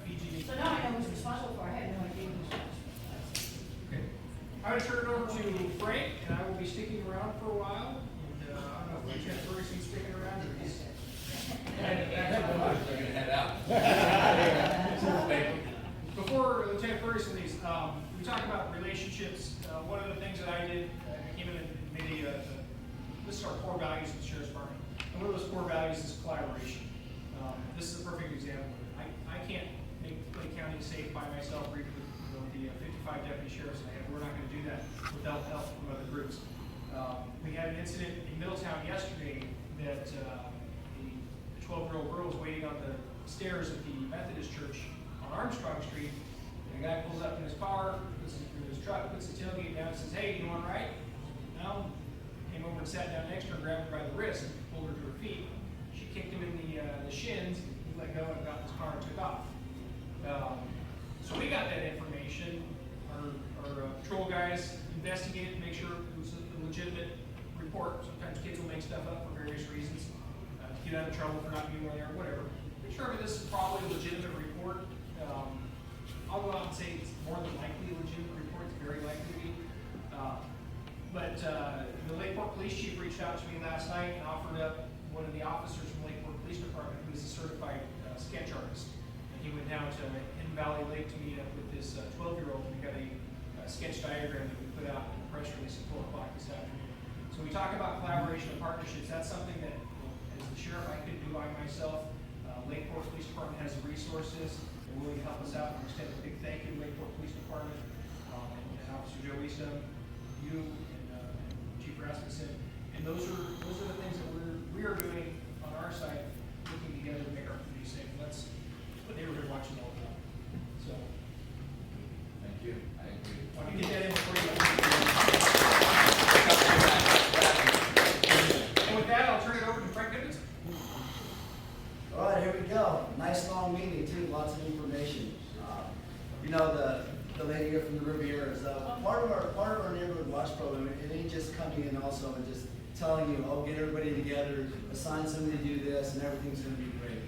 C: PG&E.
B: So now I know who's responsible for it, I had no idea who was responsible.
C: Okay. I'm going to turn it over to Frank, and I will be sticking around for a while. And I don't know if Lieutenant Ferguson's sticking around or he's.
N: They're gonna head out.
C: Before Lieutenant Ferguson leaves, we talked about relationships. One of the things that I did, I came in and made this is our core values in the Sheriff's Department. And one of those core values is collaboration. This is a perfect example of it. I can't make Clay County safe by myself, or even with the 55 deputy sheriffs I have. We're not going to do that without help from other groups. We had an incident in Middletown yesterday that a 12-year-old girl was waiting on the stairs at the Methodist Church on Armstrong Street. And a guy pulls up in his car, puts it through his truck, puts the tailgate down, and says, "Hey, you want a ride?" No. Came over and sat down next to her, grabbed her by the wrist, and pulled her to her feet. She kicked him in the shins. He let go and got in his car and took off. So we got that information. Our patrol guys investigated to make sure it was a legitimate report. Sometimes kids will make stuff up for various reasons. Get out of trouble for not being there, whatever. Determine this is probably a legitimate report. I'll go out and say it's more than likely a legitimate report. It's very likely to be. But the Lakeport Police Chief reached out to me last night and offered up one of the officers from Lakeport Police Department who is a certified sketch artist. And he went down to Hidden Valley Lake to meet up with this 12-year-old. We got a sketch diagram that we put out in the press release at 4 o'clock this afternoon. So we talk about collaboration and partnerships. That's something that, as the sheriff, I could do by myself. Lakeport Police Department has the resources. They're willing to help us out. We extend a big thank you to Lakeport Police Department. Joe Eastham, you and Chief Rasmussen. And those are the things that we are doing on our side, working together to make our community safe. And that's what neighborhood watch is all about. So,
N: Thank you, I agree.
C: want to get that in for you. And with that, I'll turn it over to Frank Gudmunson.
O: All right, here we go. Nice long meeting too, lots of information. You know, the lady here from the Riviera is part of our neighborhood watch program. It ain't just coming in also and just telling you, oh, get everybody together, assign somebody to do this, and everything's going to be great.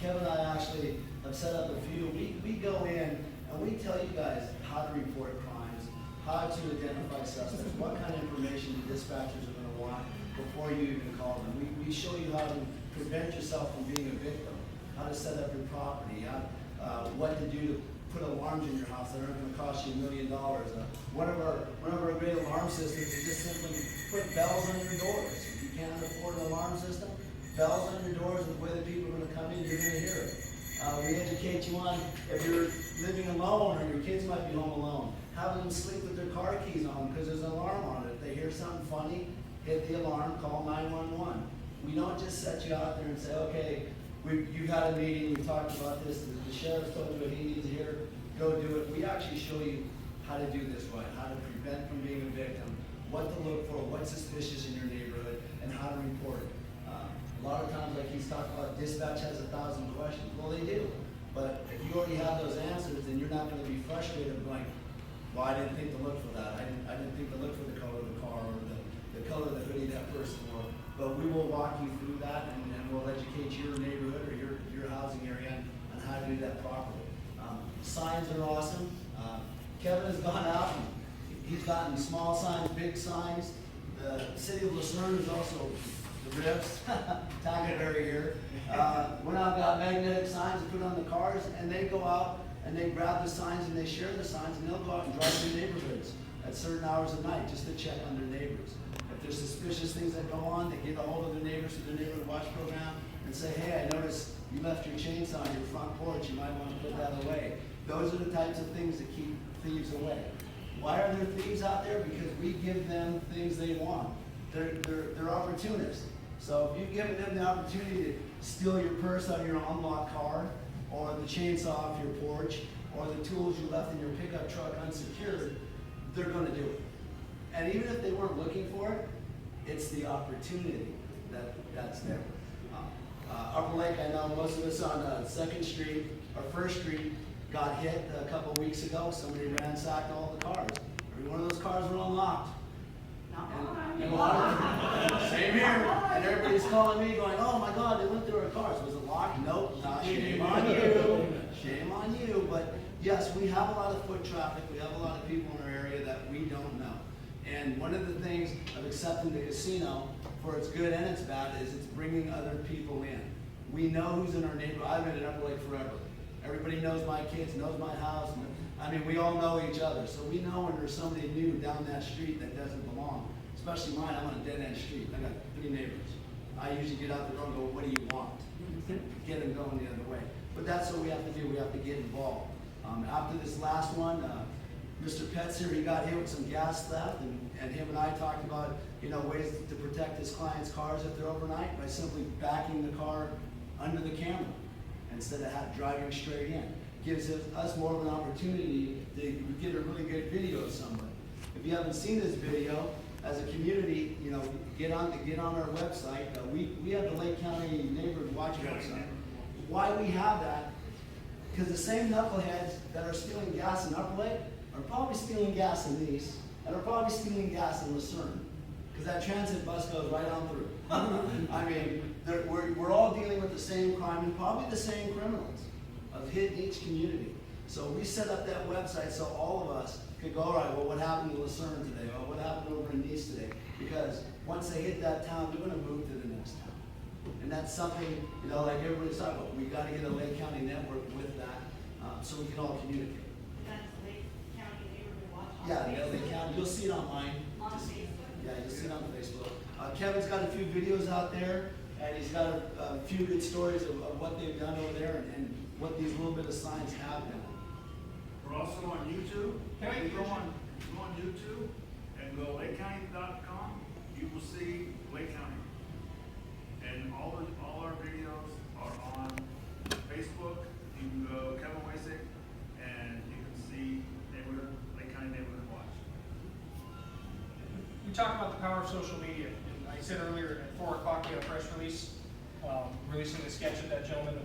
O: Kevin and I actually have set up a few. We go in and we tell you guys how to report crimes, how to identify suspects, what kind of information the dispatchers are going to want before you even call them. We show you how to prevent yourself from being a victim, how to set up your property, what to do to put alarms in your house that aren't going to cost you $1 million. One of our great alarm systems is just simply put bells on your doors. If you can't afford an alarm system, bells on your doors is the way that people are going to come in, you're going to hear it. We educate you on if you're living alone or your kids might be home alone, have them sleep with their car keys on because there's an alarm on it. If they hear something funny, hit the alarm, call 911. We don't just set you out there and say, okay, you've had a meeting, we talked about this, the sheriff's told you what he needs to hear, go do it. We actually show you how to do this right, how to prevent from being a victim, what to look for, what's suspicious in your neighborhood, and how to report it. A lot of times, like he's talking about, dispatch has 1,000 questions. Well, they do. But if you already have those answers, then you're not going to be frustrated going, well, I didn't think to look for that. I didn't think to look for the color of the car or the color of the hoodie that person wore. But we will walk you through that, and we'll educate your neighborhood or your housing area on how to do that properly. Signs are awesome. Kevin has gone out and he's gotten small signs, big signs. The city of Lucerne is also the Riffs, Tagatberry here. Went out and got magnetic signs to put on the cars, and they go out and they grab the signs and they share the signs, and they'll go out and drive through neighborhoods at certain hours of night just to check on their neighbors. If there's suspicious things that go on, they get a hold of their neighbors through their neighborhood watch program and say, hey, I noticed you left your chainsaw on your front porch, you might want to put that away. Those are the types of things that keep thieves away. Why are there thieves out there? Because we give them things they want. They're opportunists. So if you've given them the opportunity to steal your purse out of your unlocked car, or the chainsaw off your porch, or the tools you left in your pickup truck unsecured, they're going to do it. And even if they weren't looking for it, it's the opportunity that's there. Upper Lake, I know most of us on 2nd Street or 1st Street got hit a couple weeks ago. Somebody ransacked all the cars. Every one of those cars were unlocked. And a lot of same here. And everybody's calling me going, oh my God, they went through our cars. Was it locked? Nope, not. Shame on you. Shame on you. But yes, we have a lot of foot traffic. We have a lot of people in our area that we don't know. And one of the things of accepting the casino for its good and its bad is it's bringing other people in. We know who's in our neighborhood. I've been in Upper Lake forever. Everybody knows my kids, knows my house. I mean, we all know each other. So we know when there's somebody new down that street that doesn't belong. Especially mine, I'm on a dead-end street. I got 3 neighbors. I usually get out the door and go, what do you want? Get them going the other way. But that's what we have to do. We have to get involved. After this last one, Mr. Petz here, he got hit with some gas theft, and him and I talked about, ways to protect his clients' cars if they're overnight by simply backing the car under the camera instead of driving straight in. Gives us more of an opportunity to get a really good video of somebody. If you haven't seen this video, as a community, get on our website. We have the Lake County Neighborhood Watch website. Why we have that? Because the same knuckleheads that are stealing gas in Upper Lake are probably stealing gas in Nice, and are probably stealing gas in Lucerne. Because that transit bus goes right on through. I mean, we're all dealing with the same crime and probably the same criminals of hitting each community. So we set up that website so all of us could go, all right, well, what happened in Lucerne today? Or what happened over in Nice today? Because once they hit that town, they're going to move to the next town. And that's something, like everybody's talking about. We got to get a Lake County network with that so we can all communicate.
E: That's Lake County Neighborhood Watch.
O: Yeah, Lake County. You'll see it online.
E: On Facebook.
O: Yeah, you'll see it on Facebook. Kevin's got a few videos out there, and he's got a few good stories of what they've done over there and what these little bit of signs have done.
L: We're also on YouTube.
C: Can I throw on
L: you go on YouTube and go lakecounty.com, you will see Lake County. And all our videos are on Facebook. You can go Kevin Wasick and you can see Lake County Neighborhood Watch.
C: We talked about the power of social media. And I said earlier at 4 o'clock, we had a press release, releasing the sketch of that gentleman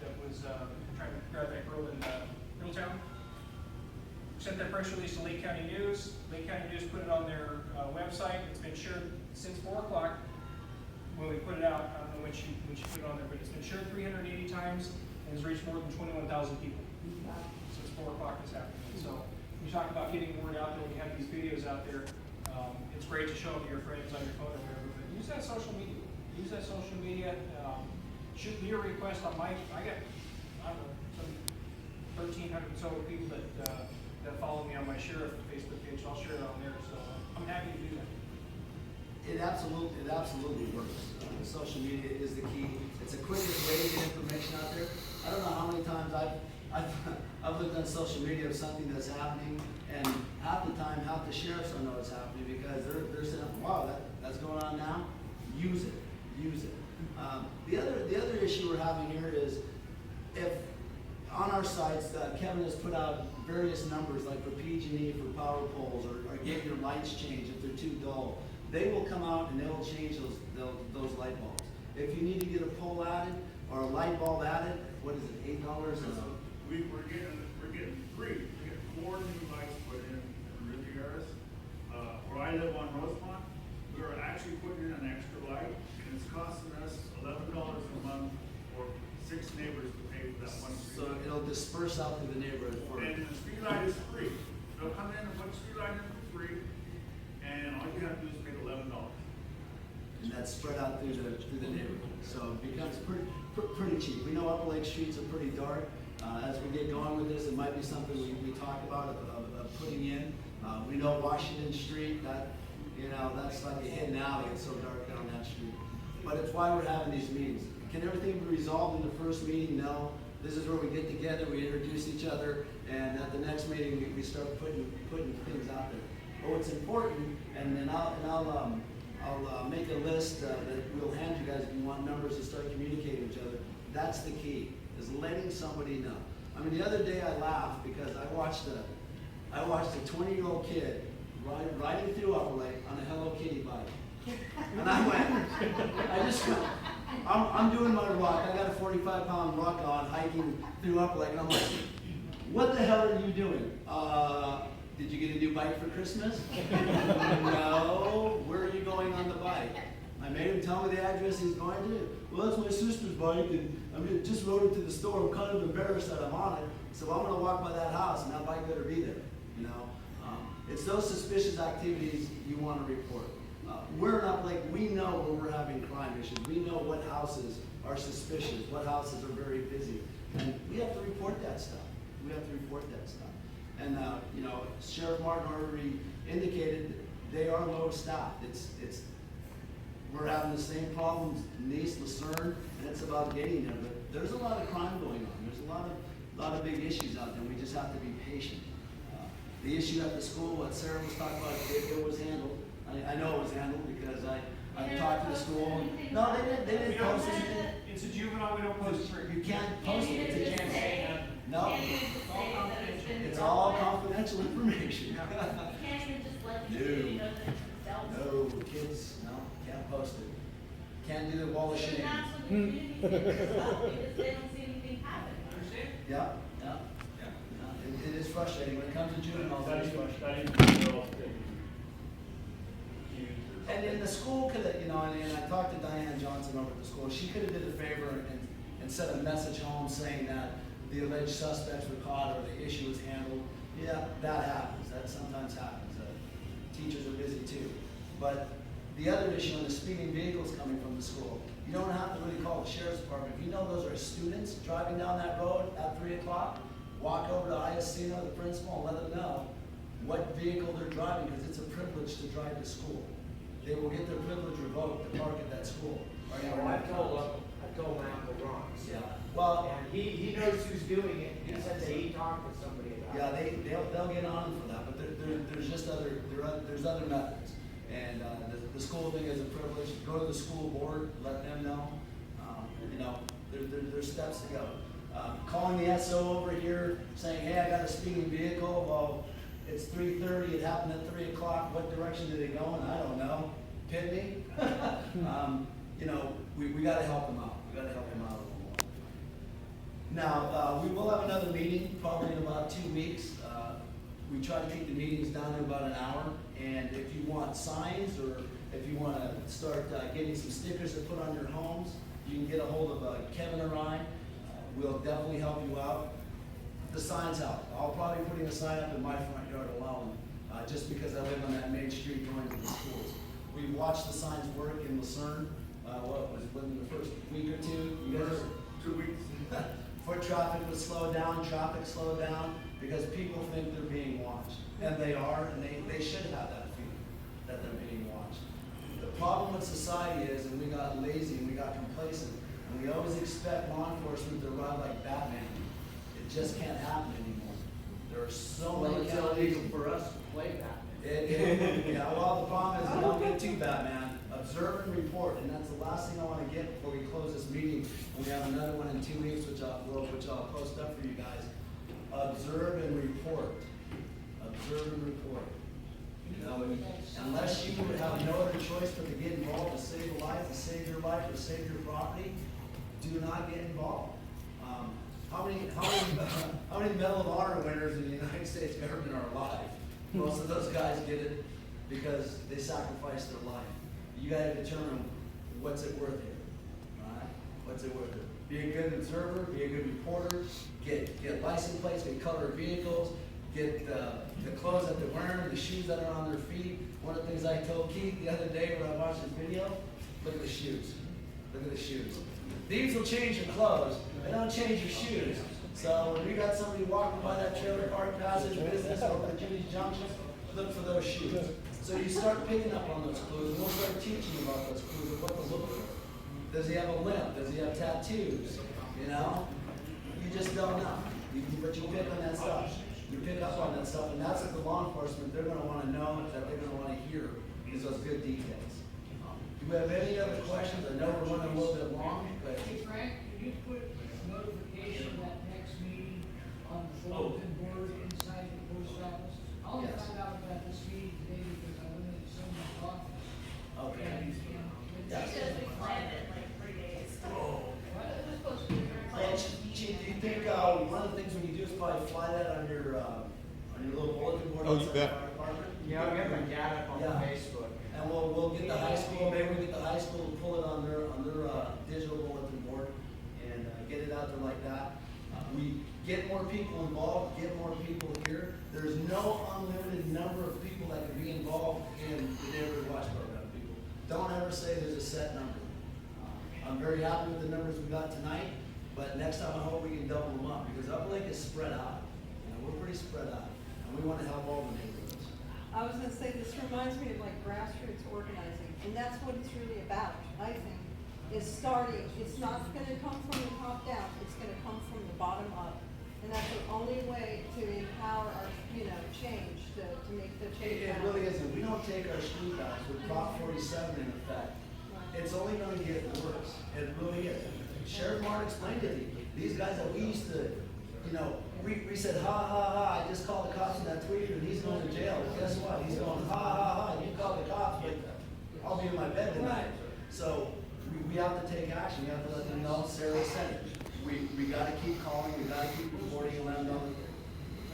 C: that was trying to grab that girl in Middletown. We sent that press release to Lake County News. Lake County News put it on their website. It's been shared since 4 o'clock when we put it out. I don't know when she put it on there, but it's been shared 380 times and has reached more than 21,000 people since 4 o'clock this afternoon. So we talk about getting the word out there when you have these videos out there. It's great to show them to your friends on your phone or whatever, but use that social media. Use that social media. Shoot me a request on my, I got, I don't know, some 1,300 or so people that follow me on my sheriff Facebook page. I'll share it on there, so I'm happy to do that.
O: It absolutely works. Social media is the key. It's the quickest way to get information out there. I don't know how many times I've looked on social media of something that's happening, and half the time, half the sheriffs don't know what's happening because they're saying, wow, that's going on now. Use it. The other issue we're having here is if on our sites, Kevin has put out various numbers like for PG&E, for power poles, or get your lights changed if they're too dull. They will come out and they will change those light bulbs. If you need to get a pole added or a light bulb added, what is it, $8?
L: We're getting three. We get 4 new lights put in Rivieras. Where I live on Rosemont, we're actually putting in an extra light, and it's costing us $11 a month for 6 neighbors to pay for that one street.
O: So it'll disperse out to the neighborhood for
L: And the street light is free. They'll come in and put the street light in for free, and all you have to do is pay $11.
O: and that's spread out through the neighborhood. So it becomes pretty cheap. We know Upper Lake streets are pretty dark. As we get going with this, it might be something we talk about of putting in. We know Washington Street, that's like a hidden alley. It's so dark down that street. But it's why we're having these meetings. Can everything be resolved in the first meeting? No. This is where we get together, we introduce each other, and at the next meeting, we start putting things out there. But what's important, and then I'll make a list that we'll hand you guys if you want numbers to start communicating with each other. That's the key, is letting somebody know. I mean, the other day I laughed because I watched a 20-year-old kid riding through Upper Lake on a Hello Kitty bike. And I went, I'm doing my rock. I got a 45-pound rock on hiking through Upper Lake. And I'm like, what the hell are you doing? Did you get a new bike for Christmas? No. Where are you going on the bike? I made him tell me the address he's going to. Well, that's my sister's bike, and I just rode it to the store. I'm kind of embarrassed that I'm on it. So I'm going to walk by that house, and that bike better be there. It's those suspicious activities you want to report. We're not like, we know when we're having crime issues. We know what houses are suspicious, what houses are very busy. And we have to report that stuff. And, Sheriff Martin already indicated they are low staffed. We're having the same problems, Nice, Lucerne, and it's about getting there. But there's a lot of crime going on. There's a lot of big issues out there. We just have to be patient. The issue at the school, what Sarah was talking about, it was handled. I know it was handled because I talked to the school. No, they didn't post it.
C: It's a juvenile, we don't post it.
O: You can't post it, it's a chance. No, it's
E: all
O: all confidential information.
E: You can't even just let the community know that themselves.
O: No, kids, can't post it. Can't do the wall of
E: And
O: shame.
E: that's when the community gets up because they don't see anything happen.
C: Understand?
O: Yeah. It is frustrating when it comes to juveniles. It is frustrating. And then the school could have, and I talked to Diane Johnson over at the school. She could have did a favor and sent a message home saying that the alleged suspects were caught or the issue was handled. Yeah, that happens. That sometimes happens. Teachers are busy too. But the other issue on the speeding vehicles coming from the school, you don't have to really call the sheriff's department. If you know those are students driving down that road at 3 o'clock, walk over to ISCNO, the principal, and let them know what vehicle they're driving, because it's a privilege to drive to school. They will get their privilege revoked to park at that school.
A: I told Uncle Ron,
O: Yeah. Well,
A: And he knows who's doing it, he said that he talked to somebody about it.
O: yeah, they'll get on for that, but there's just there's other methods. And, the school thing is a privilege, go to the school board, let them know, you know, there's steps to go. Calling the SO over here, saying, hey, I got a speeding vehicle, well, it's 3:30, it happened at 3 o'clock, what direction did it go in? I don't know, Pitney? You know, we gotta help them out, we gotta help them out a little more. Now, we will have another meeting, probably in about 2 weeks. We try to keep the meetings down to about an hour, and if you want signs, or if you wanna start getting some stickers to put on your homes, you can get a hold of Kevin or I. We'll definitely help you out. The signs help. I'll probably be putting a sign up in my front yard alone, just because I live on that main street going to the schools. We've watched the signs work in Lucerne, what was it, within the first week or two? You guys,
L: 2 weeks.
O: foot traffic was slowed down, traffic slowed down, because people think they're being watched. And they are, and they should have that feeling that they're being watched. The problem with society is, and we got lazy and we got complacent, and we always expect law enforcement to run like Batman. It just can't happen anymore. There are so
A: Well,
O: many
A: it's
O: counties.
A: illegal for us to play that.
O: Yeah, well, the problem is, we don't get too Batman. Observe and report, and that's the last thing I wanna get before we close this meeting. And we have another one in 2 weeks, which I'll post up for you guys. Observe and report. Observe and report. You know, unless you have no other choice but to get involved to save a life, to save your life, or save your property, do not get involved. How many Medal of Honor winners in the United States government are alive? Most of those guys get it because they sacrificed their life. You gotta determine what's it worth here, alright? What's it worth it? Be a good observer, be a good reporter, get license plates, get colored vehicles, get the clothes that they're wearing, the shoes that are on their feet. One of the things I told Keith the other day when I watched his video, look at the shoes. Look at the shoes. These will change your clothes, they don't change your shoes. So when we got somebody walking by that trailer park passage business over at Jimmy's Junction, look for those shoes. So you start picking up on those clues, and we'll start teaching you about those clues and what to look for. Does he have a limp? Does he have tattoos? You know? You just don't know. But you pick on that stuff. You pick up on that stuff, and that's what the law enforcement, they're gonna wanna know, that they're gonna wanna hear, is those good details. Do we have any other questions? I know we're running a little bit long, but.
P: Hey Frank, can you put notification of that next meeting on the bulletin board inside the post office? I only
O: Yes.
P: found out about this meeting today because I went into someone's office.
O: Okay.
E: It's just we planned it in like 3 days.
O: Oh.
I: What is this supposed to be?
O: Well, Chief, do you think, one of the things we can do is probably fly that on your little bulletin board
N: Oh, you
O: outside the
N: bet.
O: fire department?
A: Yeah, I'll get my dad up on
O: Yeah.
A: Facebook.
O: And we'll get the high school, maybe we get the high school to pull it on their digital bulletin board and, get it out there like that. We get more people involved, get more people here. There's no unlimited number of people that can be involved in the neighborhood watch program, people. Don't ever say there's a set number. I'm very happy with the numbers we got tonight, but next time I hope we can double them up, because Upper Lake is spread out. You know, we're pretty spread out, and we wanna help all the neighborhoods.
G: I was gonna say, this reminds me of like grassroots organizing, and that's what it's really about, I think, is starting. It's not gonna come from the top down, it's gonna come from the bottom up. And that's the only way to empower our, change, to make the change
O: It
G: happen.
O: really isn't. We don't take our street back with Prop 47 in effect. It's only gonna get worse. It really is. Sheriff Martin explained it. These guys that we used to, we said, ha, ha, ha, I just called the cops on that tweeter and he's going to jail. Well, guess what? He's going, ha, ha, ha, you called the cops, but I'll be in my bed tonight. So we have to take action. We have to let them know. Sarah said it. We gotta keep calling, we gotta keep reporting, and let them know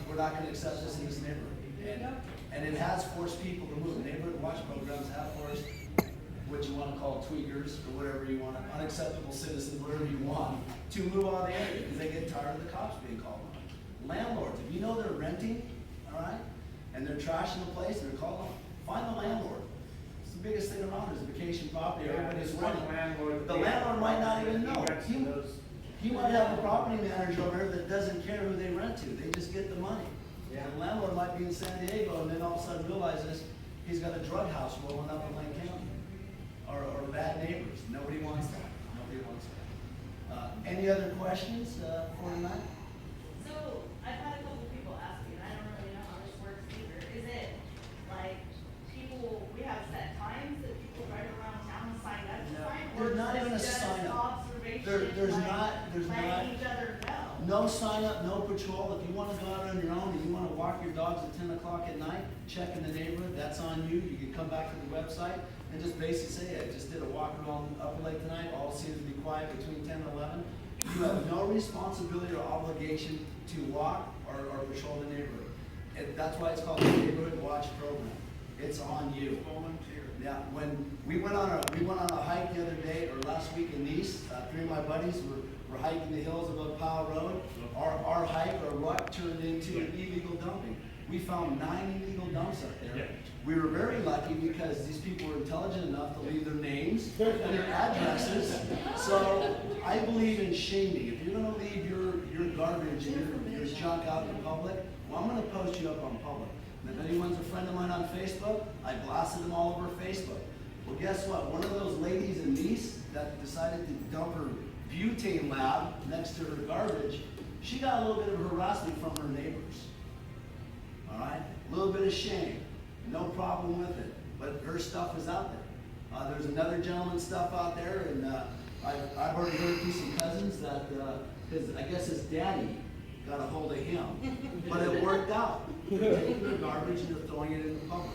O: we're not gonna accept this in this neighborhood. And it has forced people to move. Neighborhood watch programs have forced what you wanna call tweakers, or whatever you want, unacceptable citizens, whatever you want, to move on the area, because they get tired of the cops being called on. Landlords, if you know they're renting, all right, and they're trashing the place, and they're called on, find the landlord. It's the biggest thing around is vacation property, everybody's renting. The landlord might not even know. He might have a property manager over there that doesn't care who they rent to, they just get the money.
A: Yeah.
O: The landlord might be in San Diego and then all of a sudden realizes he's got a drug house rolling up in Lake County. Or bad neighbors, nobody wants that, nobody wants that. Any other questions, for tonight?
E: So, I've had a couple people ask me, and I don't really know how this works either. Is it like people, we have set times that people drive around town and sign up to
O: No,
E: sign?
O: there's
E: Or
O: not
E: is
O: even a
E: this just
O: sign up.
E: observation,
O: There's
E: like,
O: not-
E: letting each other know?
O: No sign up, no patrol. If you wanna go out on your own and you wanna walk your dogs at 10 o'clock at night, check in the neighborhood, that's on you. You can come back to the website and just basically say, I just did a walk around Upper Lake tonight, all seems to be quiet between 10 and 11. You have no responsibility or obligation to walk or patrol the neighborhood. And that's why it's called the Neighborhood Watch Program. It's on you.
L: Volunteer.
O: Yeah, when we went on a hike the other day, or last week in Nice, 3 of my buddies were hiking the hills above Powell Road. Our hike, our rut turned into illegal dumping. We found 9 illegal dumps up there.
F: Yeah.
O: We were very lucky because these people were intelligent enough to leave their names and their addresses. So I believe in shaming. If you're gonna leave your garbage and your junk out in the public, well, I'm gonna post you up on public. And if anyone's a friend of mine on Facebook, I blasted them all over Facebook. Well, guess what? One of those ladies in Nice that decided to dump her butane lab next to her garbage, she got a little bit of harassment from her neighbors. All right? A little bit of shame. No problem with it. But her stuff is out there. There's another gentleman's stuff out there, and I've already heard through some cousins that, I guess his daddy got a hold of him. But it worked out. They're taking the garbage and they're throwing it in the public.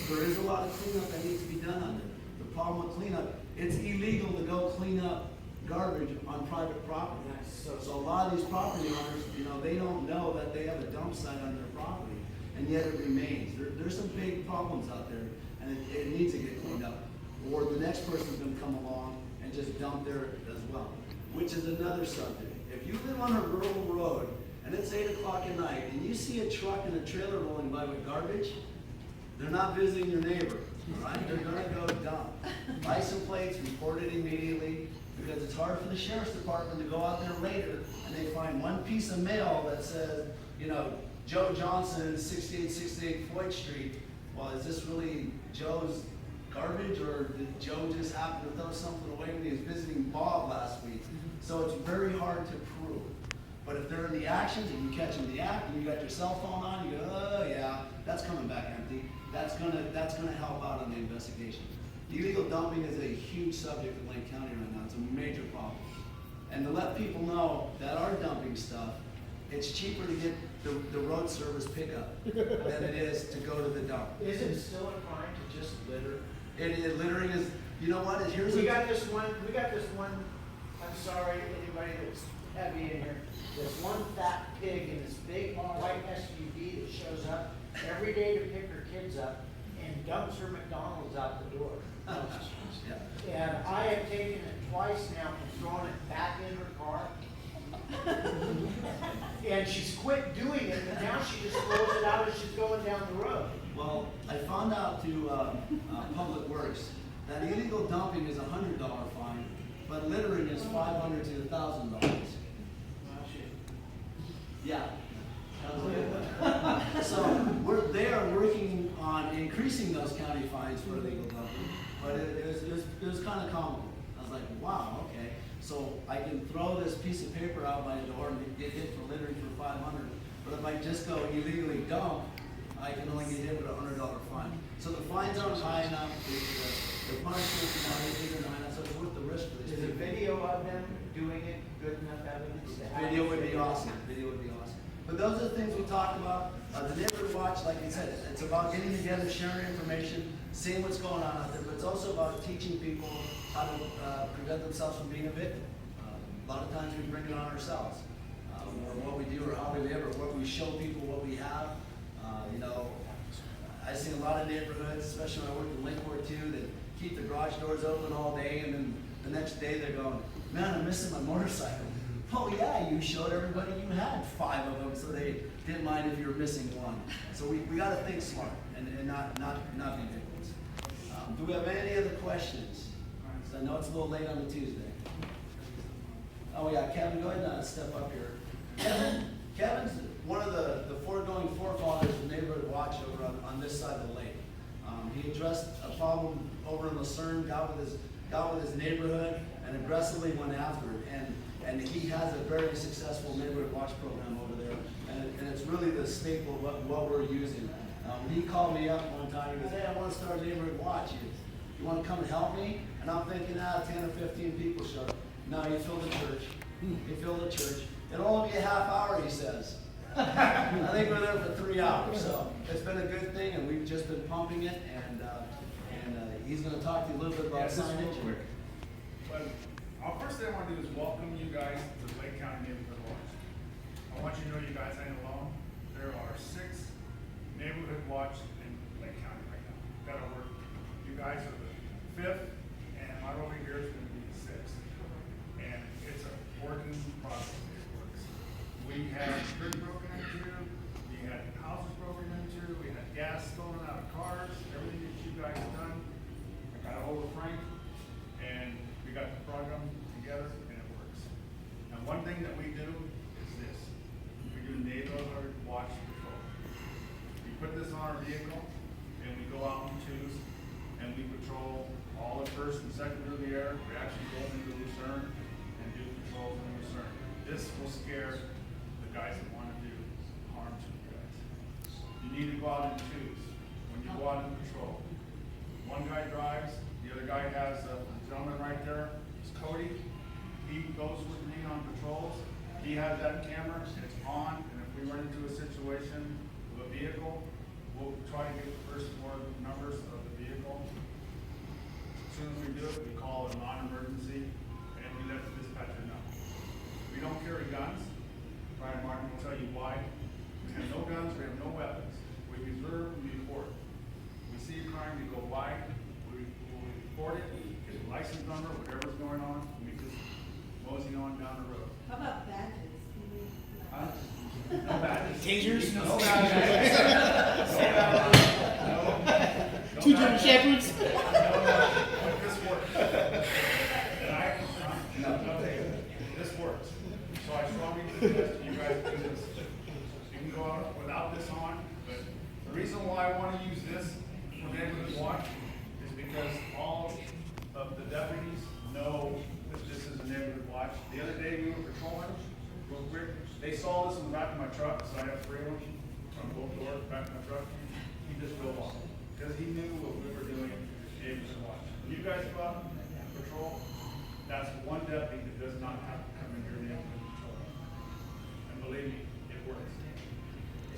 O: There is a lot of cleanup that needs to be done on there. The problem with cleanup, it's illegal to go clean up garbage on private property. So a lot of these property owners, they don't know that they have a dump site on their property, and yet it remains. There's some big problems out there, and it needs to get cleaned up. Or the next person's gonna come along and just dump there as well, which is another subject. If you live on a rural road, and it's 8 o'clock at night, and you see a truck and a trailer rolling by with garbage, they're not visiting your neighbor, all right? They're gonna go dump. License plates, report it immediately, because it's hard for the sheriff's department to go out there later and they find one piece of mail that says, Joe Johnson, 6868 Floyd Street. Well, is this really Joe's garbage, or did Joe just happen to throw something away when he was visiting Bob last week? So it's very hard to prove. But if they're in the actions and you catch them in the act and you got your cell phone on, you go, oh yeah, that's coming back empty. That's gonna help out on the investigation. Illegal dumping is a huge subject in Lake County right now. It's a major problem. And to let people know that our dumping stuff, it's cheaper to get the road service pickup than it is to go to the dump.
A: Is it still a crime to just litter?
O: Littering is, you know what,
A: We got this one, I'm sorry, anybody that's heavy in here, this one fat pig in this big white SUV that shows up every day to pick her kids up and dumps her McDonald's out the door.
O: Yeah.
A: And I have taken it twice now and thrown it back in her car. And she's quit doing it, but now she just throws it out as she's going down the road.
O: Well, I found out through Public Works that illegal dumping is a $100 fine, but littering is $500 to $1,000. Yeah. So they are working on increasing those county fines for illegal dumping, but it was kind of comical. I was like, wow, okay. So I can throw this piece of paper out my door and get hit for littering for $500, but if I just go illegally dump, I can only get hit with a $100 fine. So the fines aren't high enough, the punishments are not big enough, so it's worth the risk for this.
A: Is a video of them doing it good enough evidence to have?
O: Video would be awesome. Video would be awesome. But those are the things we talked about. The Neighborhood Watch, like you said, it's about getting together, sharing information, seeing what's going on out there, but it's also about teaching people how to prevent themselves from being a victim. A lot of times we bring it on ourselves, or what we do, or how we live, or what we show people what we have. I see a lot of neighborhoods, especially when I work in Lakeport too, that keep the garage doors open all day, and then the next day they're going, man, I'm missing my motorcycle. Oh yeah, you showed everybody you had 5 of them, so they didn't mind if you were missing one. So we got to think smart and not be victims. Do we have any other questions? So I know it's a little late on the Tuesday. Oh yeah, Kevin, go ahead and step up here. Kevin's one of the foregoing forefathers of Neighborhood Watch over on this side of the lake. He addressed a problem over in Lucerne, got with his neighborhood, and aggressively went after it. And he has a very successful neighborhood watch program over there, and it's really the staple of what we're using. He called me up one time, he goes, hey, I want to start a neighborhood watch. You want to come and help me? And I'm thinking, 10 or 15 people show up. No, you fill the church. You fill the church. It'll only be a half hour, he says. I think we're there for 3 hours, so it's been a good thing, and we've just been pumping it, and he's gonna talk to you a little bit about signage.
L: But first thing I want to do is welcome you guys to Lake County Neighborhood Watch. I want you to know you guys ain't alone. There are 6 neighborhood watch in Lake County right now. That'll work. You guys are the 5th, and right over here is gonna be the 6th. And it's a working process. It works. We had street broken into, we had houses broken into, we had gas stolen out of cars, everything that you guys have done. I got a hold of Frank, and we got the program together, and it works. And one thing that we do is this: we do neighborhood watch patrol. We put this on our vehicle, and we go out in 2s, and we patrol all the 1st and 2nd Riviera. We actually go into Lucerne and do patrols in Lucerne. This will scare the guys that want to do harm to you guys. You need to go out in 2s when you go out in patrol. One guy drives, the other guy has a gentleman right there, it's Cody. He goes with me on patrols. He has that camera, it's on, and if we run into a situation with a vehicle, we'll try to get the first 4 numbers of the vehicle. As soon as we do it, we call a non-emergency, and we let the dispatcher know. We don't carry guns. Brian Martin will tell you why. We have no guns, we have no weapons. We reserve, we report. We see a crime, we go by, we report it, get a license number, whatever's going on, we just mosey on down the road.
G: How about badges?
L: Huh? No badges.
C: Tasers?
L: No badges. No badges. No
M: 2 German Shepherds.
L: But this works. This works. So I strongly suggest you guys do this. You can go out without this on, but the reason why I want to use this for neighborhood watch is because all of the deputies know that this is a neighborhood watch. The other day we were patrolling, real quick, they saw this in the back of my truck, so I have 3 of them on both doors, back of my truck. He just drove off, because he knew what we were doing in neighborhood watch. When you guys go out and patrol, that's one deputy that does not have to come in your neighborhood patrol. And believe me, it works.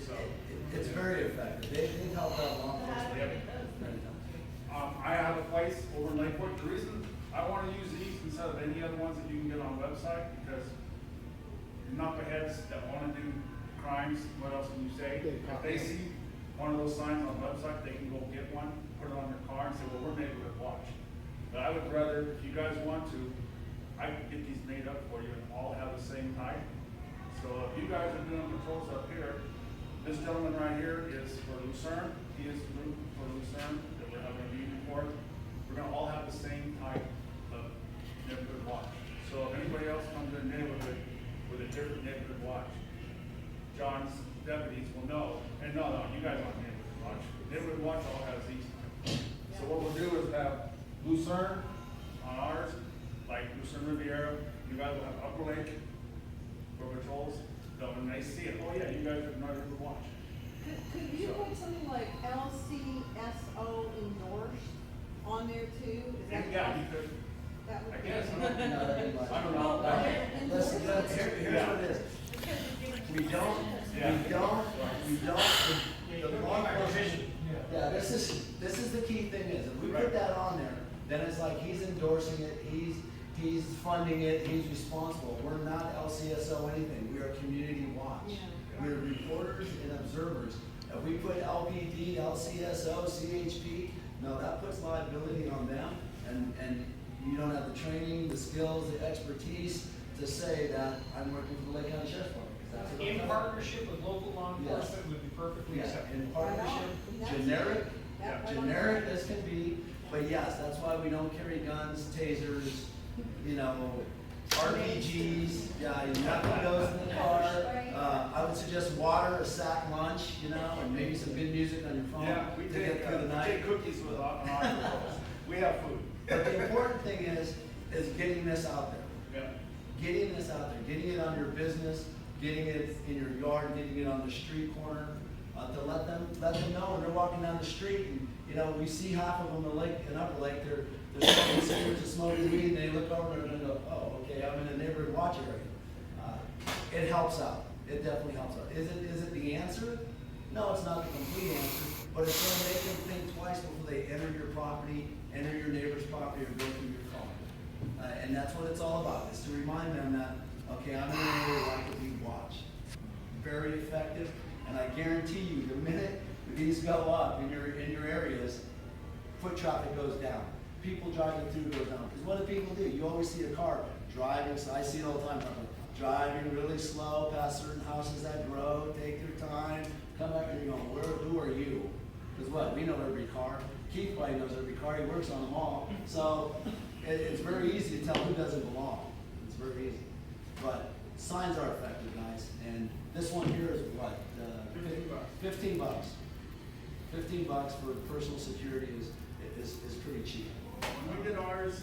L: So.
O: It's very effective. They've helped out law enforcement.
L: I have a place over in Lakewood. The reason I want to use these instead of any other ones that you can get on the website, because knuckleheads that want to do crimes, what else can you say? If they see one of those signs on the website, they can go get one, put it on their car and say, well, we're neighborhood watch. But I would rather, if you guys want to, I can get these made up for you and all have the same type. So if you guys are doing patrols up here, this gentleman right here is for Lucerne. He is for Lucerne that we're having a meeting for. We're gonna all have the same type of neighborhood watch. So if anybody else comes in the neighborhood with a different neighborhood watch, John's deputies will know, and no, you guys aren't neighborhood watch. Neighborhood watch all has these. So what we'll do is have Lucerne on ours, like Lucerne Riviera. You guys will have Upper Lake for patrols. So when they see it, oh yeah, you guys are neighborhood watch.
G: Could you put something like LCSO endorsed on there too? Is that
L: Yeah, you could.
G: That would
L: I
G: be-
L: guess. I don't
G: Well,
L: know.
O: Listen, here's what it is. We don't, the law enforcement, yeah, this is the key thing is, if we put that on there, then it's like he's endorsing it, he's funding it, he's responsible. We're not LCSO anything, we are community watch.
G: Yeah.
O: We're reporters and observers. If we put LPD, LCSO, CHP, no, that puts liability on them, and you don't have the training, the skills, the expertise to say that I'm working for the Lake County Sheriff's Department. 'Cause that's what I'm
C: In
O: talking
C: partnership with local law enforcement would be perfectly
O: Yeah,
C: acceptable.
O: in partnership,
G: That's-
O: generic,
G: that-
O: generic as can be, but yes, that's why we don't carry guns, tasers, RPGs, nothing goes in the car. I would suggest water, a sack lunch, and maybe some good music on your phone
L: Yeah, we
O: to get through the night.
L: take cookies with on our patrols. We have food.
O: But the important thing is, is getting this out there.
L: Yeah.
O: Getting this out there, getting it on your business, getting it in your yard, getting it on the street corner, to let them know when they're walking down the street, and, you know, we see half of them in Upper Lake, they're smoking cigarettes and smoking weed, and they look over and they go, oh, okay, I'm in the neighborhood watch area. It helps out, it definitely helps out. Is it the answer? No, it's not the complete answer, but it's gonna make them think twice before they enter your property, enter your neighbor's property, or go through your car. And that's what it's all about, is to remind them that, okay, I'm in an area where I can be watched. Very effective, and I guarantee you, the minute these go up in your areas, foot traffic goes down. People driving through goes down. Because what do people do? You always see a car driving, so I see it all the time, driving really slow past certain houses that grow, take their time, come back and you're going, who are you? Because what? We know every car. Keith probably knows every car. He works on them all. So it's very easy to tell who doesn't belong. It's very easy. But signs are effective, guys. And this one here is what? 15 bucks. 15 bucks for personal security is pretty cheap.
L: When we did ours,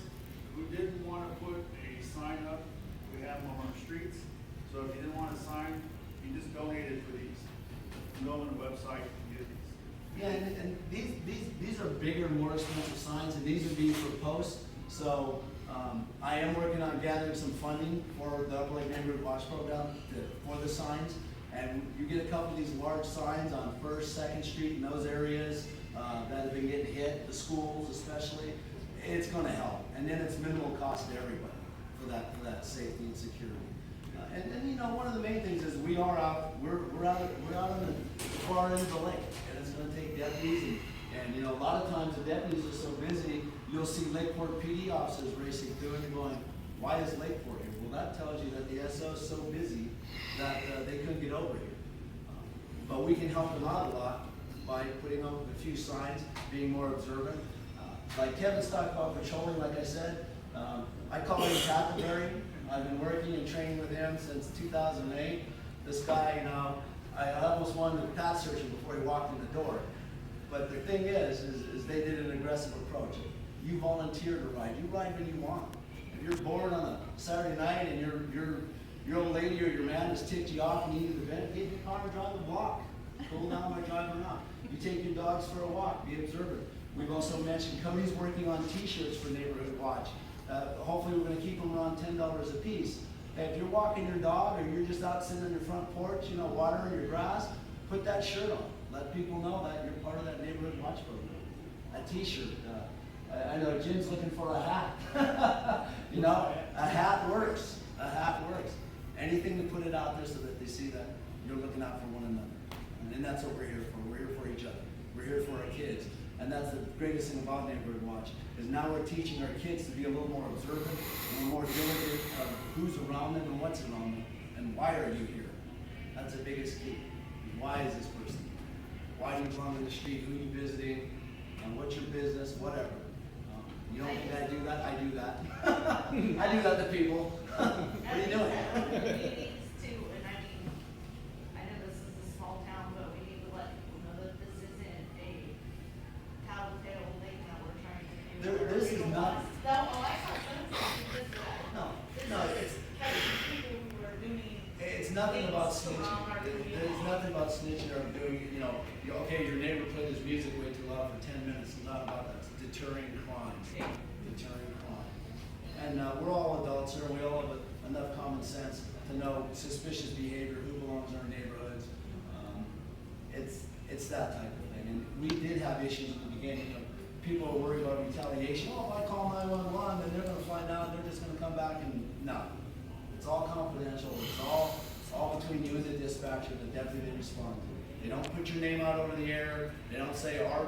L: we didn't want to put a sign up. We have them on our streets. So if you didn't want a sign, you just donated for these. You go on the website and get these.
O: Yeah, and these are bigger, more expensive signs, and these would be for posts. So I am working on gathering some funding for the Upper Lake Neighborhood Watch Program for the signs. And you get a couple of these large signs on 1st, 2nd Street in those areas that have been getting hit, the schools especially. It's going to help, and then it's minimal cost to everybody for that safety and security. And you know, one of the main things is we're out on the far end of the lake, and it's going to take deputies, and you know, a lot of times the deputies are so busy, you'll see Lakeport PD officers racing through and you're going, why is Lakeport here? Well, that tells you that the SO is so busy that they couldn't get over here. But we can help them out a lot by putting up a few signs, being more observant. Like Kevin's talked about patrolling, like I said, I call him Tackleberry. I've been working and training with him since 2008. This guy, you know, I almost wanted to pass search him before he walked in the door. But the thing is they did an aggressive approach. You volunteer to ride. You ride when you want. If you're bored on a Saturday night and your old lady or your man has ticked you off and you need to vent, get in your car and drive the block. Cool down by driving around. You take your dogs for a walk. Be observant. We've also mentioned Cody's working on T-shirts for Neighborhood Watch. Hopefully we're going to keep them around $10 a piece. If you're walking your dog or you're just out sitting on your front porch, you know, watering your grass, put that shirt on. Let people know that you're part of that Neighborhood Watch program. A T-shirt. I know Jim's looking for a hat. You know, a hat works. A hat works. Anything to put it out there so that they see that you're looking out for one another. And that's what we're here for. We're here for each other. We're here for our kids. And that's the greatest thing about Neighborhood Watch, is now we're teaching our kids to be a little more observant and more diligent of who's around them and what's around them and why are you here. That's the biggest key. Why is this person? Why are you roaming the street? Who are you visiting? What's your business? Whatever. You don't think I do that? I do that. I do that to people. What are you doing?
E: Communities too, and I mean, I know this is a small town, but we need to let people know that this isn't a tattletale thing that we're trying to do.
O: This is not.
E: No, oh, I saw some this that.
O: No,
E: This is catching people who are doing.
O: it's nothing about
E: things around our
O: snitching.
E: community.
O: There's nothing about snitching or doing, you know, okay, your neighbor played his music way too loud for 10 minutes. It's not about that. It's deterring crime. Deterring crime. And we're all adults here, and we all have enough common sense to know suspicious behavior, who belongs in our neighborhoods. It's that type of thing. And we did have issues in the beginning. People are worried about retaliation. Oh, if I call 911, then they're going to find out, and they're just going to come back and no. It's all confidential. It's all between you and the dispatcher, the deputy they respond to. They don't put your name out over the air. They don't say our